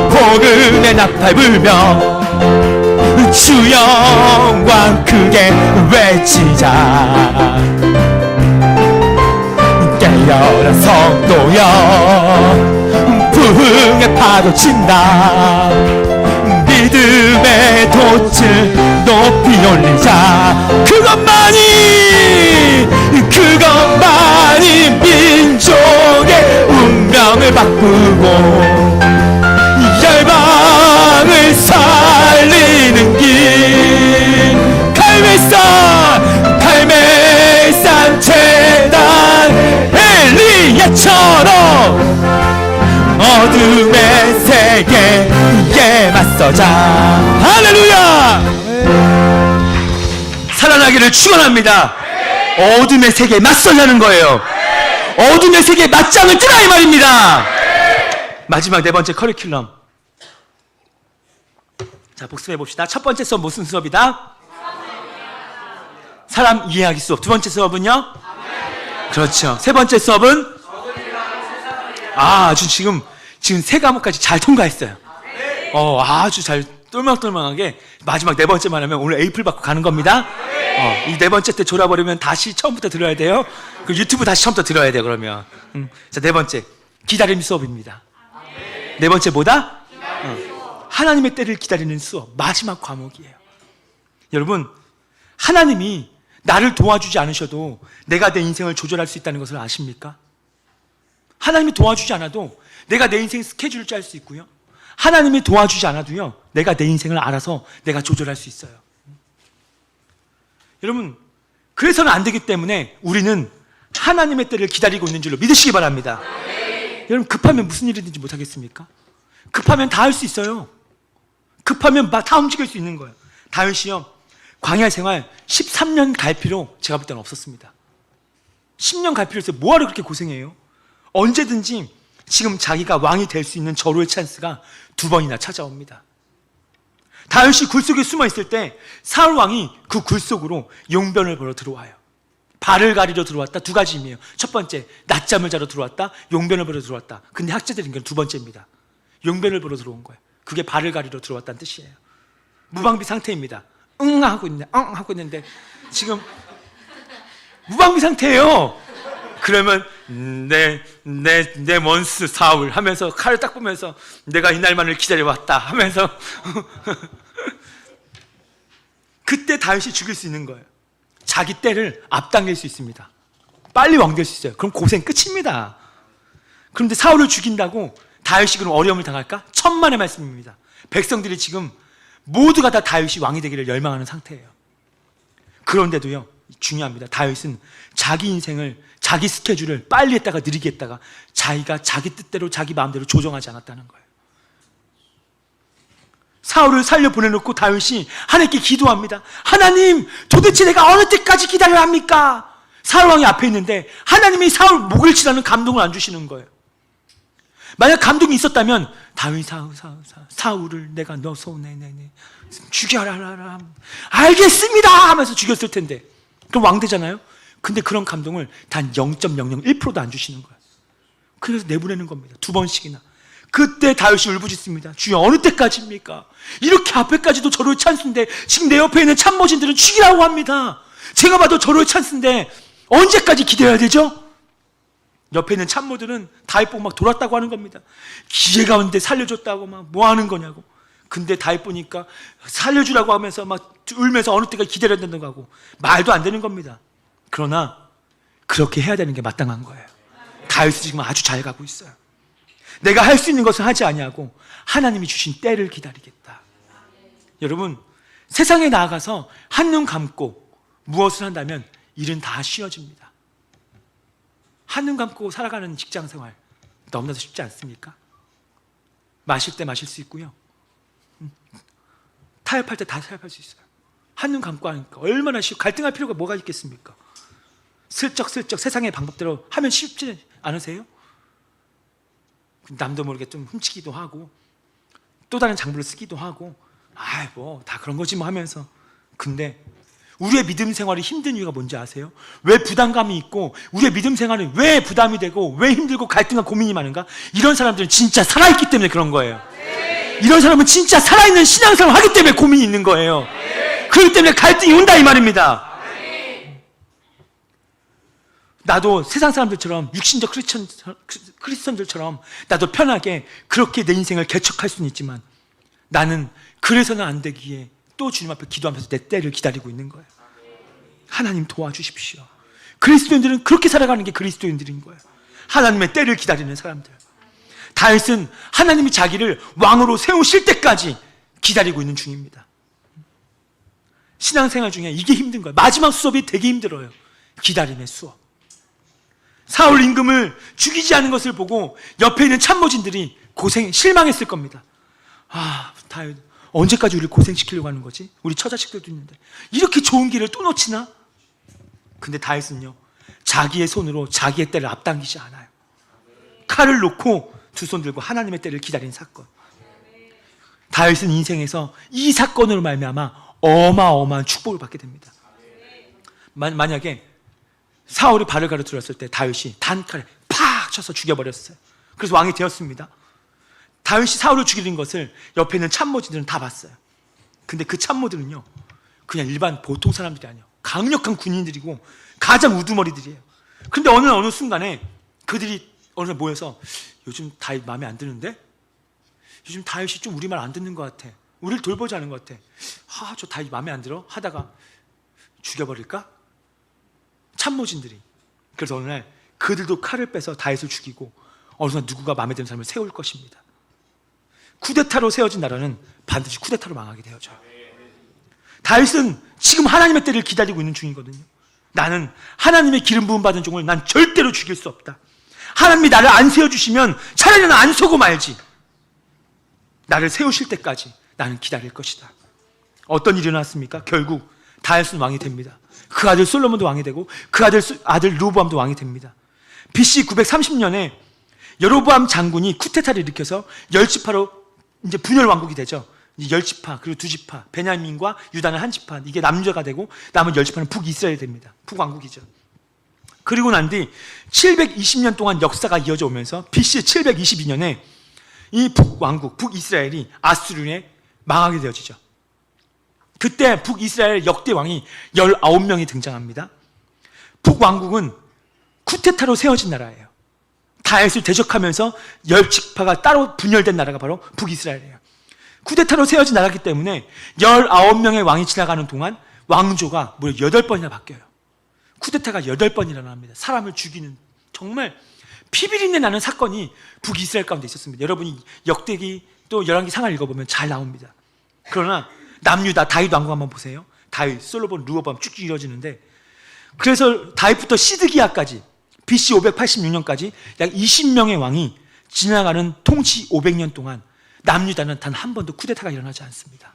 복음의 나팔 불며 주 영광 크게 외치자. 깨어라 성도여, 부흥의 파도 친다. 믿음의 돛을 높이 올리자. 그것만이 민족의 운명을 바꾸고 열방을 살리는 길. 갈멜산 제단 엘리야처럼 어둠의 세계에 맞서자. 할렐루야. 살아나기를 축원합니다. 어둠의 세계에 맞서자는 거예요. 어둠의 세계에 맞짱을 뜨라 이 말입니다. 마지막 네 번째 커리큘럼. 자, 복습해 봅시다. 첫 번째 수업 무슨 수업이다? 사람 이해하기 수업. 두 번째 수업은요? 그렇죠. 세 번째 수업은? 아주 지금 세 과목까지 잘 통과했어요. 아주 잘 똘망똘망하게 마지막 네 번째만 하면 오늘 에이플 받고 가는 겁니다. 이 네 번째 때 졸아버리면 다시 처음부터 들어야 돼요. 그 유튜브 다시 처음부터 들어야 돼요. 그러면 자, 네 번째 기다림 수업입니다. 네 번째 뭐다? 하나님의 때를 기다리는 수업. 마지막 과목이에요. 여러분, 하나님이 나를 도와주지 않으셔도 내가 내 인생을 조절할 수 있다는 것을 아십니까? 하나님이 도와주지 않아도 내가 내 인생 스케줄을 짤 수 있고요, 하나님이 도와주지 않아도요, 내가 내 인생을 알아서 내가 조절할 수 있어요. 여러분, 그래서는 안 되기 때문에 우리는 하나님의 때를 기다리고 있는 줄로 믿으시기 바랍니다. 여러분, 급하면 무슨 일이든지 못하겠습니까? 급하면 다 할 수 있어요. 급하면 다 움직일 수 있는 거예요. 다윗이요, 광야 생활 13년 갈 필요 제가 볼 때는 없었습니다. 10년 갈 필요 있어요. 뭐하러 그렇게 고생해요? 언제든지 지금 자기가 왕이 될 수 있는 절호의 찬스가 두 번이나 찾아옵니다. 다윗이 굴 속에 숨어 있을 때 사울 왕이 그 굴 속으로 용변을 보러 들어와요. 발을 가리러 들어왔다. 두 가지 의미예요. 첫 번째, 낮잠을 자러 들어왔다. 용변을 보러 들어왔다. 근데 학자들은 건 두 번째입니다. 용변을 보러 들어온 거예요. 그게 발을 가리러 들어왔다는 뜻이에요. 무방비 상태입니다. 응 하고 있는데, 응 하고 있는데 지금 무방비 상태예요. 그러면 내 원수 사울 하면서 칼을 딱 보면서 내가 이날만을 기다려왔다 하면서 그때 다윗이 죽일 수 있는 거예요. 자기 때를 앞당길 수 있습니다. 빨리 왕 될 수 있어요. 그럼 고생 끝입니다. 그런데 사울을 죽인다고 다윗이 그럼 어려움을 당할까? 천만의 말씀입니다. 백성들이 지금 모두가 다 다윗이 왕이 되기를 열망하는 상태예요. 그런데도요, 중요합니다. 다윗은 자기 인생을, 자기 스케줄을 빨리 했다가 느리게 했다가 자기가 자기 뜻대로 자기 마음대로 조정하지 않았다는 거예요. 사울을 살려 보내놓고 다윗이 하나님께 기도합니다. 하나님, 도대체 내가 어느 때까지 기다려야 합니까? 사울 왕이 앞에 있는데 하나님이 사울 목을 치라는 감동을 안 주시는 거예요. 만약 감동이 있었다면 다윗 사울을 내가 너 손에 죽여라 알겠습니다 하면서 죽였을 텐데, 그럼 왕 되잖아요. 근데 그런 감동을 단 0.001%도 안 주시는 거예요. 그래서 내보내는 겁니다. 2번씩이나. 그때 다윗이 울부짖습니다. 주여, 어느 때까지입니까? 이렇게 앞에까지도 저로의 찬스인데 지금 내 옆에 있는 참모진들은 죽이라고 합니다. 제가 봐도 저로의 찬스인데 언제까지 기다려야 되죠? 옆에 있는 참모들은 다윗 보고 막 돌았다고 하는 겁니다. 기회가 왔는데 살려줬다고 막 뭐 하는 거냐고. 근데 다윗 보니까 살려주라고 하면서 막 울면서 어느 때까지 기다려야 된다고 하고 말도 안 되는 겁니다. 그러나 그렇게 해야 되는 게 마땅한 거예요. 다윗이 지금 아주 잘 가고 있어요. 내가 할 수 있는 것을 하지 아니하고 하나님이 주신 때를 기다리겠다. 여러분, 세상에 나아가서 한눈 감고 무엇을 한다면 일은 다 쉬워집니다. 한눈 감고 살아가는 직장생활 너무나도 쉽지 않습니까? 마실 때 마실 수 있고요, 타협할 때 다 타협할 수 있어요. 한눈 감고 하니까 얼마나 쉽고, 갈등할 필요가 뭐가 있겠습니까? 슬쩍슬쩍 세상의 방법대로 하면 쉽지 않으세요? 남도 모르게 좀 훔치기도 하고 또 다른 장부를 쓰기도 하고 뭐 다 그런 거지 뭐 하면서. 근데 우리의 믿음 생활이 힘든 이유가 뭔지 아세요? 왜 부담감이 있고 우리의 믿음 생활은 왜 부담이 되고 왜 힘들고 갈등과 고민이 많은가? 이런 사람들은 진짜 살아있기 때문에 그런 거예요. 이런 사람은 진짜 살아있는 신앙생활을 하기 때문에 고민이 있는 거예요. 그렇기 때문에 갈등이 온다 이 말입니다. 나도 세상 사람들처럼 육신적 크리스천들처럼 나도 편하게 그렇게 내 인생을 개척할 수는 있지만 나는 그래서는 안 되기에 또 주님 앞에 기도하면서 내 때를 기다리고 있는 거예요. 하나님 도와주십시오. 그리스도인들은 그렇게 살아가는 게 그리스도인들인 거예요. 하나님의 때를 기다리는 사람들. 다윗은 하나님이 자기를 왕으로 세우실 때까지 기다리고 있는 중입니다. 신앙생활 중에 이게 힘든 거예요. 마지막 수업이 되게 힘들어요. 기다림의 수업. 사울 임금을 죽이지 않은 것을 보고 옆에 있는 참모진들이 실망했을 겁니다. 다윗 언제까지 우리를 고생시키려고 하는 거지? 우리 처자식들도 있는데 이렇게 좋은 길을 또 놓치나? 근데 다윗은요, 자기의 손으로 자기의 때를 앞당기지 않아요. 칼을 놓고 두 손 들고 하나님의 때를 기다린 사건. 다윗은 인생에서 이 사건으로 말미암아 어마어마한 축복을 받게 됩니다. 만약에 사울이 발을 가로들었을 때 다윗이 단칼에 팍 쳐서 죽여버렸어요. 그래서 왕이 되었습니다. 다윗이 사울을 죽이는 것을 옆에 있는 참모진들은 다 봤어요. 근데 그 참모들은요, 그냥 일반 보통 사람들이 아니에요. 강력한 군인들이고 가장 우두머리들이에요. 근데 어느 순간에 그들이 어느 날 모여서 요즘 다윗 마음에 안 드는데? 요즘 다윗이 좀 우리 말 안 듣는 것 같아. 우리를 돌보지 않은 것 같아. 저 다윗 마음에 안 들어? 하다가 죽여버릴까? 참모진들이. 그래서 어느 날 그들도 칼을 빼서 다윗을 죽이고 어느 순간 누구가 마음에 드는 사람을 세울 것입니다. 쿠데타로 세워진 나라는 반드시 쿠데타로 망하게 되어져요. 다윗은 지금 하나님의 때를 기다리고 있는 중이거든요. 나는 하나님의 기름 부음 받은 종을 난 절대로 죽일 수 없다. 하나님이 나를 안 세워주시면 차라리 나는 안 서고 말지. 나를 세우실 때까지 나는 기다릴 것이다. 어떤 일이 일어났습니까? 결국 다윗은 왕이 됩니다. 그 아들 솔로몬도 왕이 되고 그 아들 르호보암도 왕이 됩니다. BC 930년에 여로보암 장군이 쿠데타를 일으켜서 열지파로 이제 분열 왕국이 되죠. 열지파 그리고 두지파, 베냐민과 유다는 한 지파, 이게 남유다가 되고 남은 열지파는 북이스라엘이 됩니다. 북왕국이죠. 그리고 난 뒤 720년 동안 역사가 이어져 오면서 BC 722년에 이 북왕국, 북이스라엘이 아수르에 망하게 되어지죠. 그때 북이스라엘 역대 왕이 19명이 등장합니다. 북왕국은 쿠데타로 세워진 나라예요. 다윗을 대적하면서 10지파가 따로 분열된 나라가 바로 북이스라엘이에요. 쿠데타로 세워진 나라이기 때문에 19명의 왕이 지나가는 동안 왕조가 무려 8번이나 바뀌어요. 쿠데타가 8번 일어납니다. 사람을 죽이는 정말 피비린내 나는 사건이 북이스라엘 가운데 있었습니다. 여러분이 역대기 또 열왕기 상하를 읽어보면 잘 나옵니다. 그러나 남유다 다윗 왕국 한번 보세요. 다윗, 솔로몬, 르호보암 쭉쭉 이어지는데, 그래서 다윗부터 시드기야까지 BC 586년까지 약 20명의 왕이 지나가는 통치 500년 동안 남유다는 단 한 번도 쿠데타가 일어나지 않습니다.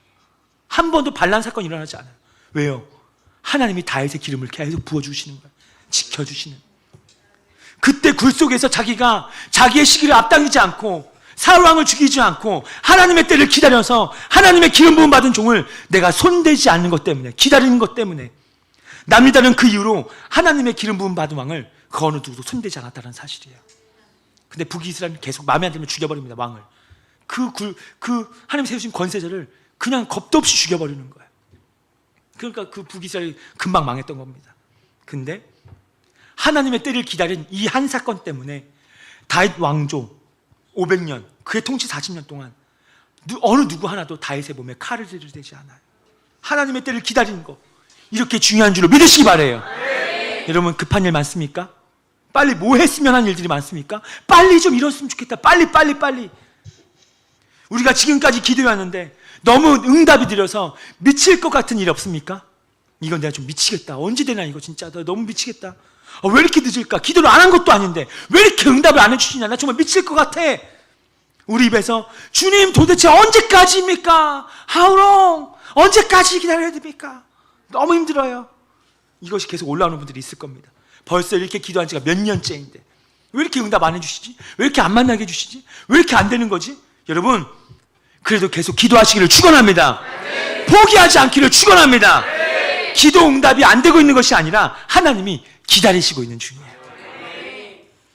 한 번도 반란 사건이 일어나지 않아요. 왜요? 하나님이 다윗의 기름을 계속 부어주시는 거예요. 지켜주시는. 그때 굴 속에서 자기가 자기의 시기를 앞당기지 않고 사울왕을 죽이지 않고 하나님의 때를 기다려서 하나님의 기름 부음 받은 종을 내가 손대지 않는 것 때문에, 기다리는 것 때문에 남유다는 그 이후로 하나님의 기름 부음 받은 왕을 그 어느 누구도 손대지 않았다는 사실이에요. 근데 북이스라엘은 계속 마음에 안 들면 죽여버립니다. 왕을. 그 하나님 세우신 권세자를 그냥 겁도 없이 죽여버리는 거예요. 그러니까 그 북이스라엘이 금방 망했던 겁니다. 근데 하나님의 때를 기다린 이 한 사건 때문에 다윗 왕조 500년, 그의 통치 40년 동안 어느 누구 하나도 다윗의 몸에 칼을 들이대지 않아요. 하나님의 때를 기다리는 거, 이렇게 중요한 줄로 믿으시기 바래요. 여러분, 급한 일 많습니까? 빨리 뭐 했으면 하는 일들이 많습니까? 빨리 좀 이뤘으면 좋겠다. 빨리. 우리가 지금까지 기도해왔는데 너무 응답이 느려서 미칠 것 같은 일 없습니까? 이건 내가 좀 미치겠다. 언제 되나 이거 진짜 너무 미치겠다. 왜 이렇게 늦을까? 기도를 안 한 것도 아닌데 왜 이렇게 응답을 안 해주시냐? 나 정말 미칠 것 같아. 우리 입에서 주님 도대체 언제까지입니까? How long? 언제까지 기다려야 됩니까? 너무 힘들어요. 이것이 계속 올라오는 분들이 있을 겁니다. 벌써 이렇게 기도한 지가 몇 년째인데 왜 이렇게 응답 안 해주시지? 왜 이렇게 안 만나게 해주시지? 왜 이렇게 안 되는 거지? 여러분, 그래도 계속 기도하시기를 축원합니다. 포기하지 않기를 축원합니다. 기도 응답이 안 되고 있는 것이 아니라 하나님이 기다리시고 있는 중이에요.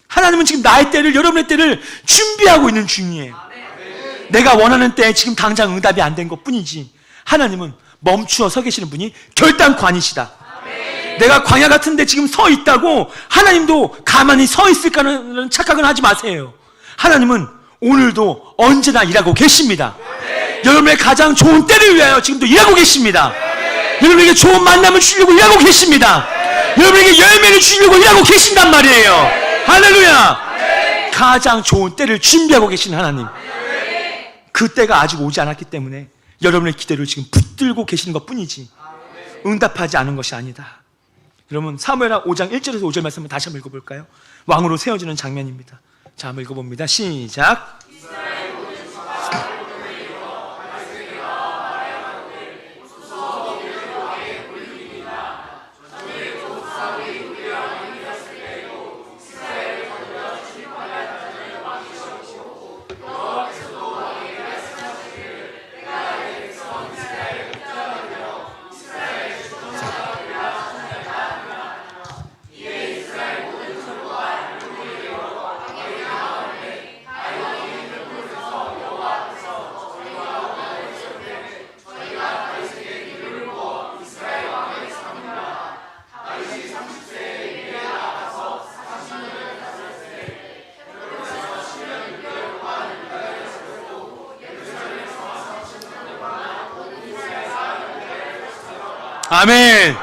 하나님은 지금 나의 때를, 여러분의 때를 준비하고 있는 중이에요. 내가 원하는 때에 지금 당장 응답이 안 된 것 뿐이지 하나님은 멈추어 서 계시는 분이 결단코 아니시다. 내가 광야 같은데 지금 서 있다고 하나님도 가만히 서 있을까는 착각은 하지 마세요. 하나님은 오늘도 언제나 일하고 계십니다. 여러분의 가장 좋은 때를 위하여 지금도 일하고 계십니다. 여러분에게 좋은 만남을 주려고 일하고 계십니다. 여러분에게 열매를 주려고 일하고 계신단 말이에요. 할렐루야. 가장 좋은 때를 준비하고 계신 하나님, 그 때가 아직 오지 않았기 때문에 여러분의 기대를 지금 붙들고 계시는 것 뿐이지 응답하지 않은 것이 아니다. 여러분, 사무엘하 5장 1절에서 5절 말씀을 다시 한번 읽어볼까요? 왕으로 세워지는 장면입니다. 자, 한번 읽어봅니다. 시작. 아멘.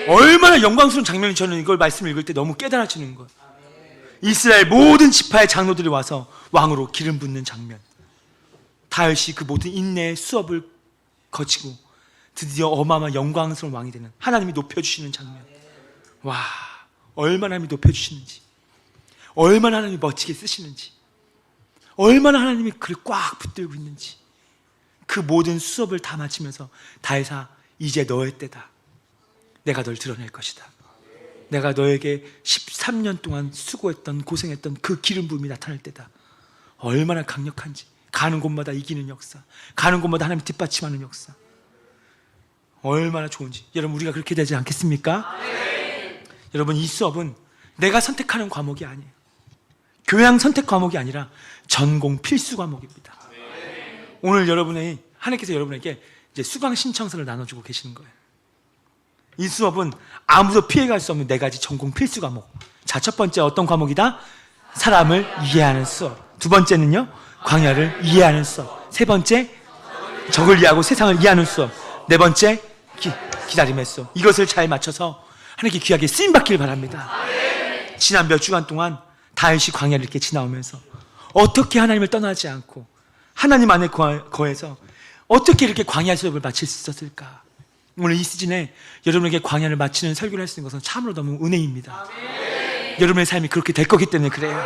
얼마나 영광스러운 장면이, 저는 이걸 말씀 읽을 때 너무 깨달아지는 거예요. 이스라엘 모든 지파의 장로들이 와서 왕으로 기름 붓는 장면. 다윗이 그 모든 인내의 수업을 거치고 드디어 어마어마한 영광스러운 왕이 되는, 하나님이 높여주시는 장면. 와, 얼마나 하나님이 높여주시는지, 얼마나 하나님이 멋지게 쓰시는지, 얼마나 하나님이 그를 꽉 붙들고 있는지. 그 모든 수업을 다 마치면서 다윗아, 이제 너의 때다. 내가 널 드러낼 것이다. 내가 너에게 13년 동안 수고했던, 고생했던 그 기름 부음이 나타날 때다. 얼마나 강력한지. 가는 곳마다 이기는 역사, 가는 곳마다 하나님 뒷받침하는 역사, 얼마나 좋은지. 여러분, 우리가 그렇게 되지 않겠습니까? 여러분, 이 수업은 내가 선택하는 과목이 아니에요. 교양 선택 과목이 아니라 전공 필수 과목입니다. 오늘 하나님께서 여러분에게 이제 수강 신청서를 나눠주고 계시는 거예요. 이 수업은 아무도 피해갈 수 없는 4가지 전공 필수 과목. 자, 첫 번째 어떤 과목이다? 사람을 이해하는 수업. 두 번째는요, 광야를 이해하는 수업. 세 번째, 적을 이해하고 세상을 이해하는 수업. 네 번째, 기다림의 수업. 이것을 잘 맞춰서 하나님께 귀하게 쓰임받기를 바랍니다. 지난 몇 주간 동안 다윗이 광야를 이렇게 지나오면서 어떻게 하나님을 떠나지 않고 하나님 안에 거해서 어떻게 이렇게 광야 수업을 마칠 수 있었을까? 오늘 이 시즌에 여러분에게 광야를 마치는 설교를 할 수 있는 것은 참으로 너무 은혜입니다. 여러분의 삶이 그렇게 될 거기 때문에 그래요.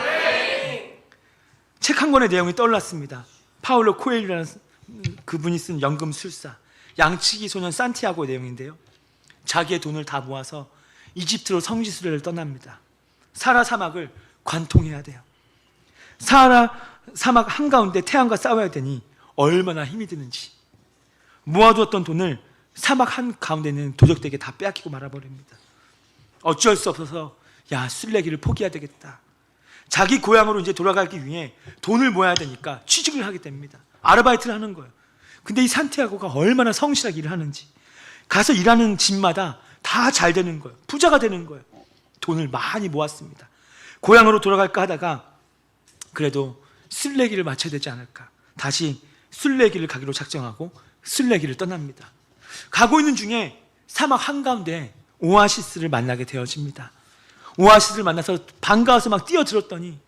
책 한 권의 내용이 떠올랐습니다. 파울로 코엘류라는 그분이 쓴 연금술사, 양치기 소년 산티아고의 내용인데요. 자기의 돈을 다 모아서 이집트로 성지 순례를 떠납니다. 사하라 사막을 관통해야 돼요. 사하라 사막 한가운데 태양과 싸워야 되니 얼마나 힘이 드는지, 모아두었던 돈을 사막 한가운데 있는 도적들에게 다 빼앗기고 말아버립니다. 어쩔 수 없어서 순례길을 포기해야 되겠다. 자기 고향으로 이제 돌아가기 위해 돈을 모아야 되니까 취직을 하게 됩니다. 아르바이트를 하는 거예요. 근데 이 산티아고가 얼마나 성실하게 일을 하는지, 가서 일하는 집마다 다 잘 되는 거예요. 부자가 되는 거예요. 돈을 많이 모았습니다. 고향으로 돌아갈까 하다가 그래도 순례길을 마쳐야 되지 않을까, 다시 순례길을 가기로 작정하고 순례길을 떠납니다. 가고 있는 중에 사막 한가운데 오아시스를 만나게 되어집니다. 오아시스를 만나서 반가워서 막 뛰어들었더니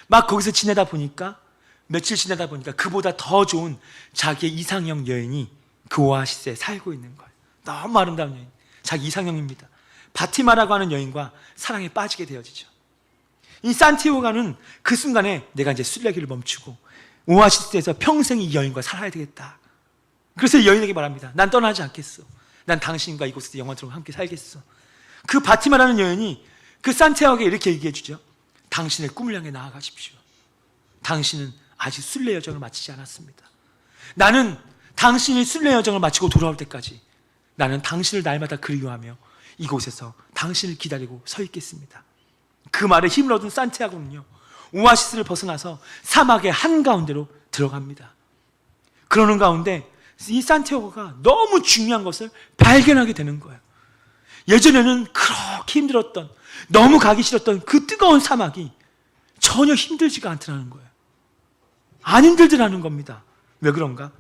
막 거기서 지내다 보니까, 며칠 지내다 보니까 그보다 더 좋은 자기의 이상형 여인이 그 오아시스에 살고 있는 거예요. 너무 아름다운 여인, 자기 이상형입니다. 바티마라고 하는 여인과 사랑에 빠지게 되어지죠. 이 산티아고는 그 순간에 내가 이제 순례길을 멈추고 오아시스에서 평생 이 여인과 살아야 되겠다. 그래서 이 여인에게 말합니다. 난 떠나지 않겠어. 난 당신과 이곳에서 영원토록 함께 살겠어. 그 바티마라는 여인이 그 산티아고에게 이렇게 얘기해 주죠. 당신의 꿈을 향해 나아가십시오. 당신은 아직 순례 여정을 마치지 않았습니다. 나는 당신이 순례 여정을 마치고 돌아올 때까지 나는 당신을 날마다 그리워하며 이곳에서 당신을 기다리고 서 있겠습니다. 그 말에 힘을 얻은 산티아고는요, 오아시스를 벗어나서 사막의 한가운데로 들어갑니다. 그러는 가운데 이 산티아고가 너무 중요한 것을 발견하게 되는 거예요. 예전에는 그렇게 힘들었던, 너무 가기 싫었던 그 뜨거운 사막이 전혀 힘들지가 않더라는 거예요. 안 힘들더라는 겁니다. 왜 그런가?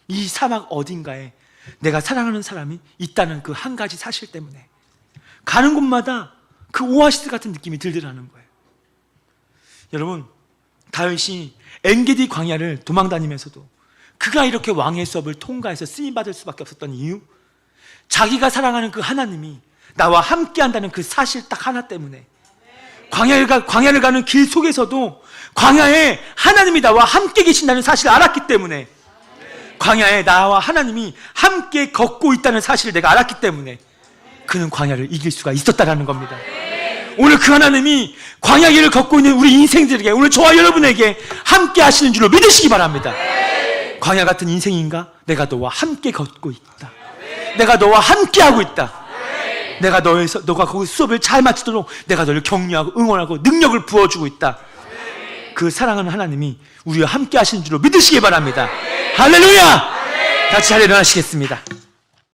이 사막 어딘가에 내가 사랑하는 사람이 있다는 그 한 가지 사실 때문에 가는 곳마다 그 오아시스 같은 느낌이 들더라는 거예요. 여러분, 다윗이 엔게디 광야를 도망다니면서도 그가 이렇게 왕의 수업을 통과해서 쓰임받을 수밖에 없었던 이유, 자기가 사랑하는 그 하나님이 나와 함께 한다는 그 사실 딱 하나 때문에, 광야를 가는 길 속에서도 광야에 하나님이 나와 함께 계신다는 사실을 알았기 때문에, 광야에 나와 하나님이 함께 걷고 있다는 사실을 내가 알았기 때문에 그는 광야를 이길 수가 있었다라는 겁니다. 오늘 그 하나님이 광야 길을 걷고 있는 우리 인생들에게, 오늘 저와 여러분에게 함께 하시는 줄로 믿으시기 바랍니다. 광야 같은 인생인가? 내가 너와 함께 걷고 있다. 내가 너와 함께 하고 있다. 내가 너가 거기 수업을 잘 마치도록 내가 너를 격려하고 응원하고 능력을 부어주고 있다. 그 사랑하는 하나님이 우리와 함께 하시는 줄로 믿으시기 바랍니다. 할렐루야! 같이 잘 일어나시겠습니다.